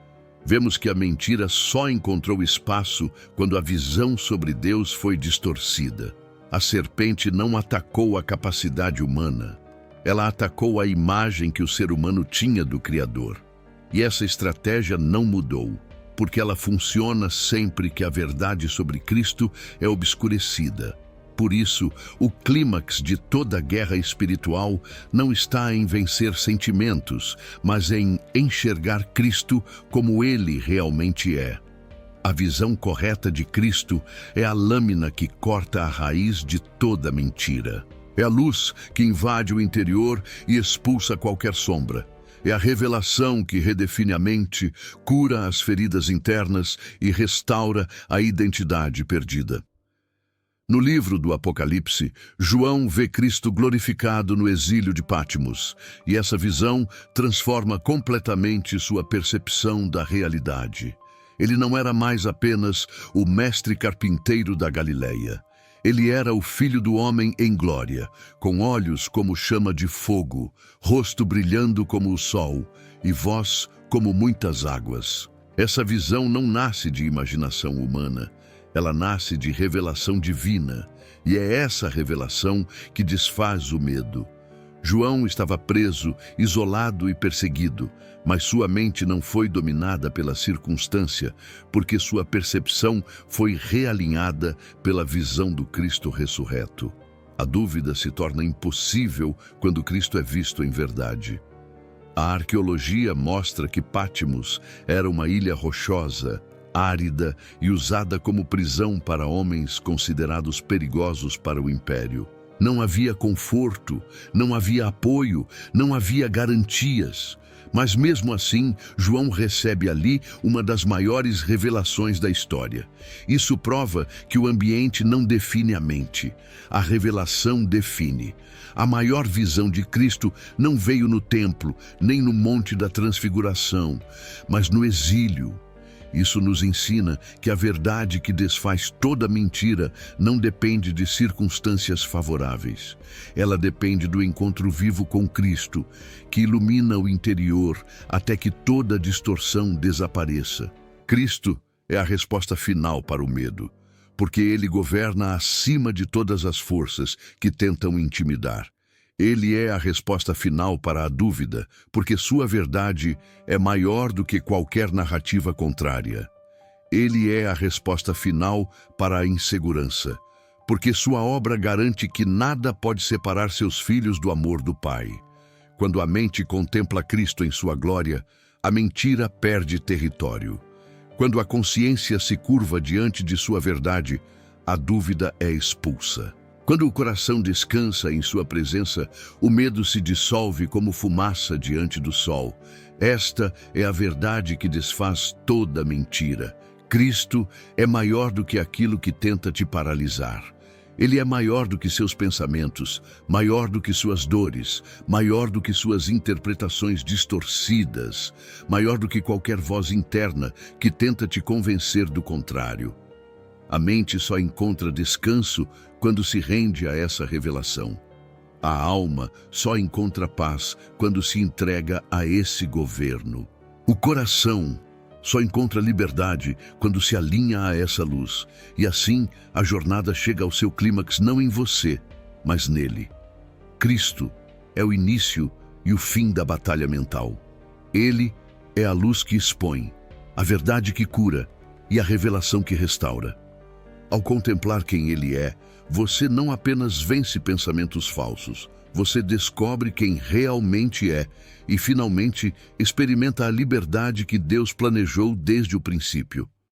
vemos que a mentira só encontrou espaço quando a visão sobre Deus foi distorcida. A serpente não atacou a capacidade humana. Ela atacou a imagem que o ser humano tinha do Criador. E essa estratégia não mudou, porque ela funciona sempre que a verdade sobre Cristo é obscurecida. Por isso, o clímax de toda guerra espiritual não está em vencer sentimentos, mas em enxergar Cristo como Ele realmente é. A visão correta de Cristo é a lâmina que corta a raiz de toda mentira. É a luz que invade o interior e expulsa qualquer sombra. É a revelação que redefine a mente, cura as feridas internas e restaura a identidade perdida. No livro do Apocalipse, João vê Cristo glorificado no exílio de Patmos, e essa visão transforma completamente sua percepção da realidade. Ele não era mais apenas o mestre carpinteiro da Galileia. Ele era o Filho do Homem em glória, com olhos como chama de fogo, rosto brilhando como o sol, e voz como muitas águas. Essa visão não nasce de imaginação humana. Ela nasce de revelação divina, e é essa revelação que desfaz o medo. João estava preso, isolado e perseguido, mas sua mente não foi dominada pela circunstância, porque sua percepção foi realinhada pela visão do Cristo ressurreto. A dúvida se torna impossível quando Cristo é visto em verdade. A arqueologia mostra que Patmos era uma ilha rochosa, árida e usada como prisão para homens considerados perigosos para o império. Não havia conforto, não havia apoio, não havia garantias. Mas mesmo assim, João recebe ali uma das maiores revelações da história. Isso prova que o ambiente não define a mente. A revelação define. A maior visão de Cristo não veio no templo, nem no Monte da Transfiguração, mas no exílio. Isso nos ensina que a verdade que desfaz toda mentira não depende de circunstâncias favoráveis. Ela depende do encontro vivo com Cristo, que ilumina o interior até que toda distorção desapareça. Cristo é a resposta final para o medo, porque Ele governa acima de todas as forças que tentam intimidar. Ele é a resposta final para a dúvida, porque sua verdade é maior do que qualquer narrativa contrária. Ele é a resposta final para a insegurança, porque sua obra garante que nada pode separar seus filhos do amor do Pai. Quando a mente contempla Cristo em sua glória, a mentira perde território. Quando a consciência se curva diante de sua verdade, a dúvida é expulsa. Quando o coração descansa em sua presença, o medo se dissolve como fumaça diante do sol. Esta é a verdade que desfaz toda mentira. Cristo é maior do que aquilo que tenta te paralisar. Ele é maior do que seus pensamentos, maior do que suas dores, maior do que suas interpretações distorcidas, maior do que qualquer voz interna que tenta te convencer do contrário. A mente só encontra descanso quando se rende a essa revelação. A alma só encontra paz quando se entrega a esse governo. O coração só encontra liberdade quando se alinha a essa luz. E assim, a jornada chega ao seu clímax não em você, mas nele. Cristo é o início e o fim da batalha mental. Ele é a luz que expõe, a verdade que cura e a revelação que restaura. Ao contemplar quem Ele é, você não apenas vence pensamentos falsos, você descobre quem realmente é e, finalmente, experimenta a liberdade que Deus planejou desde o princípio.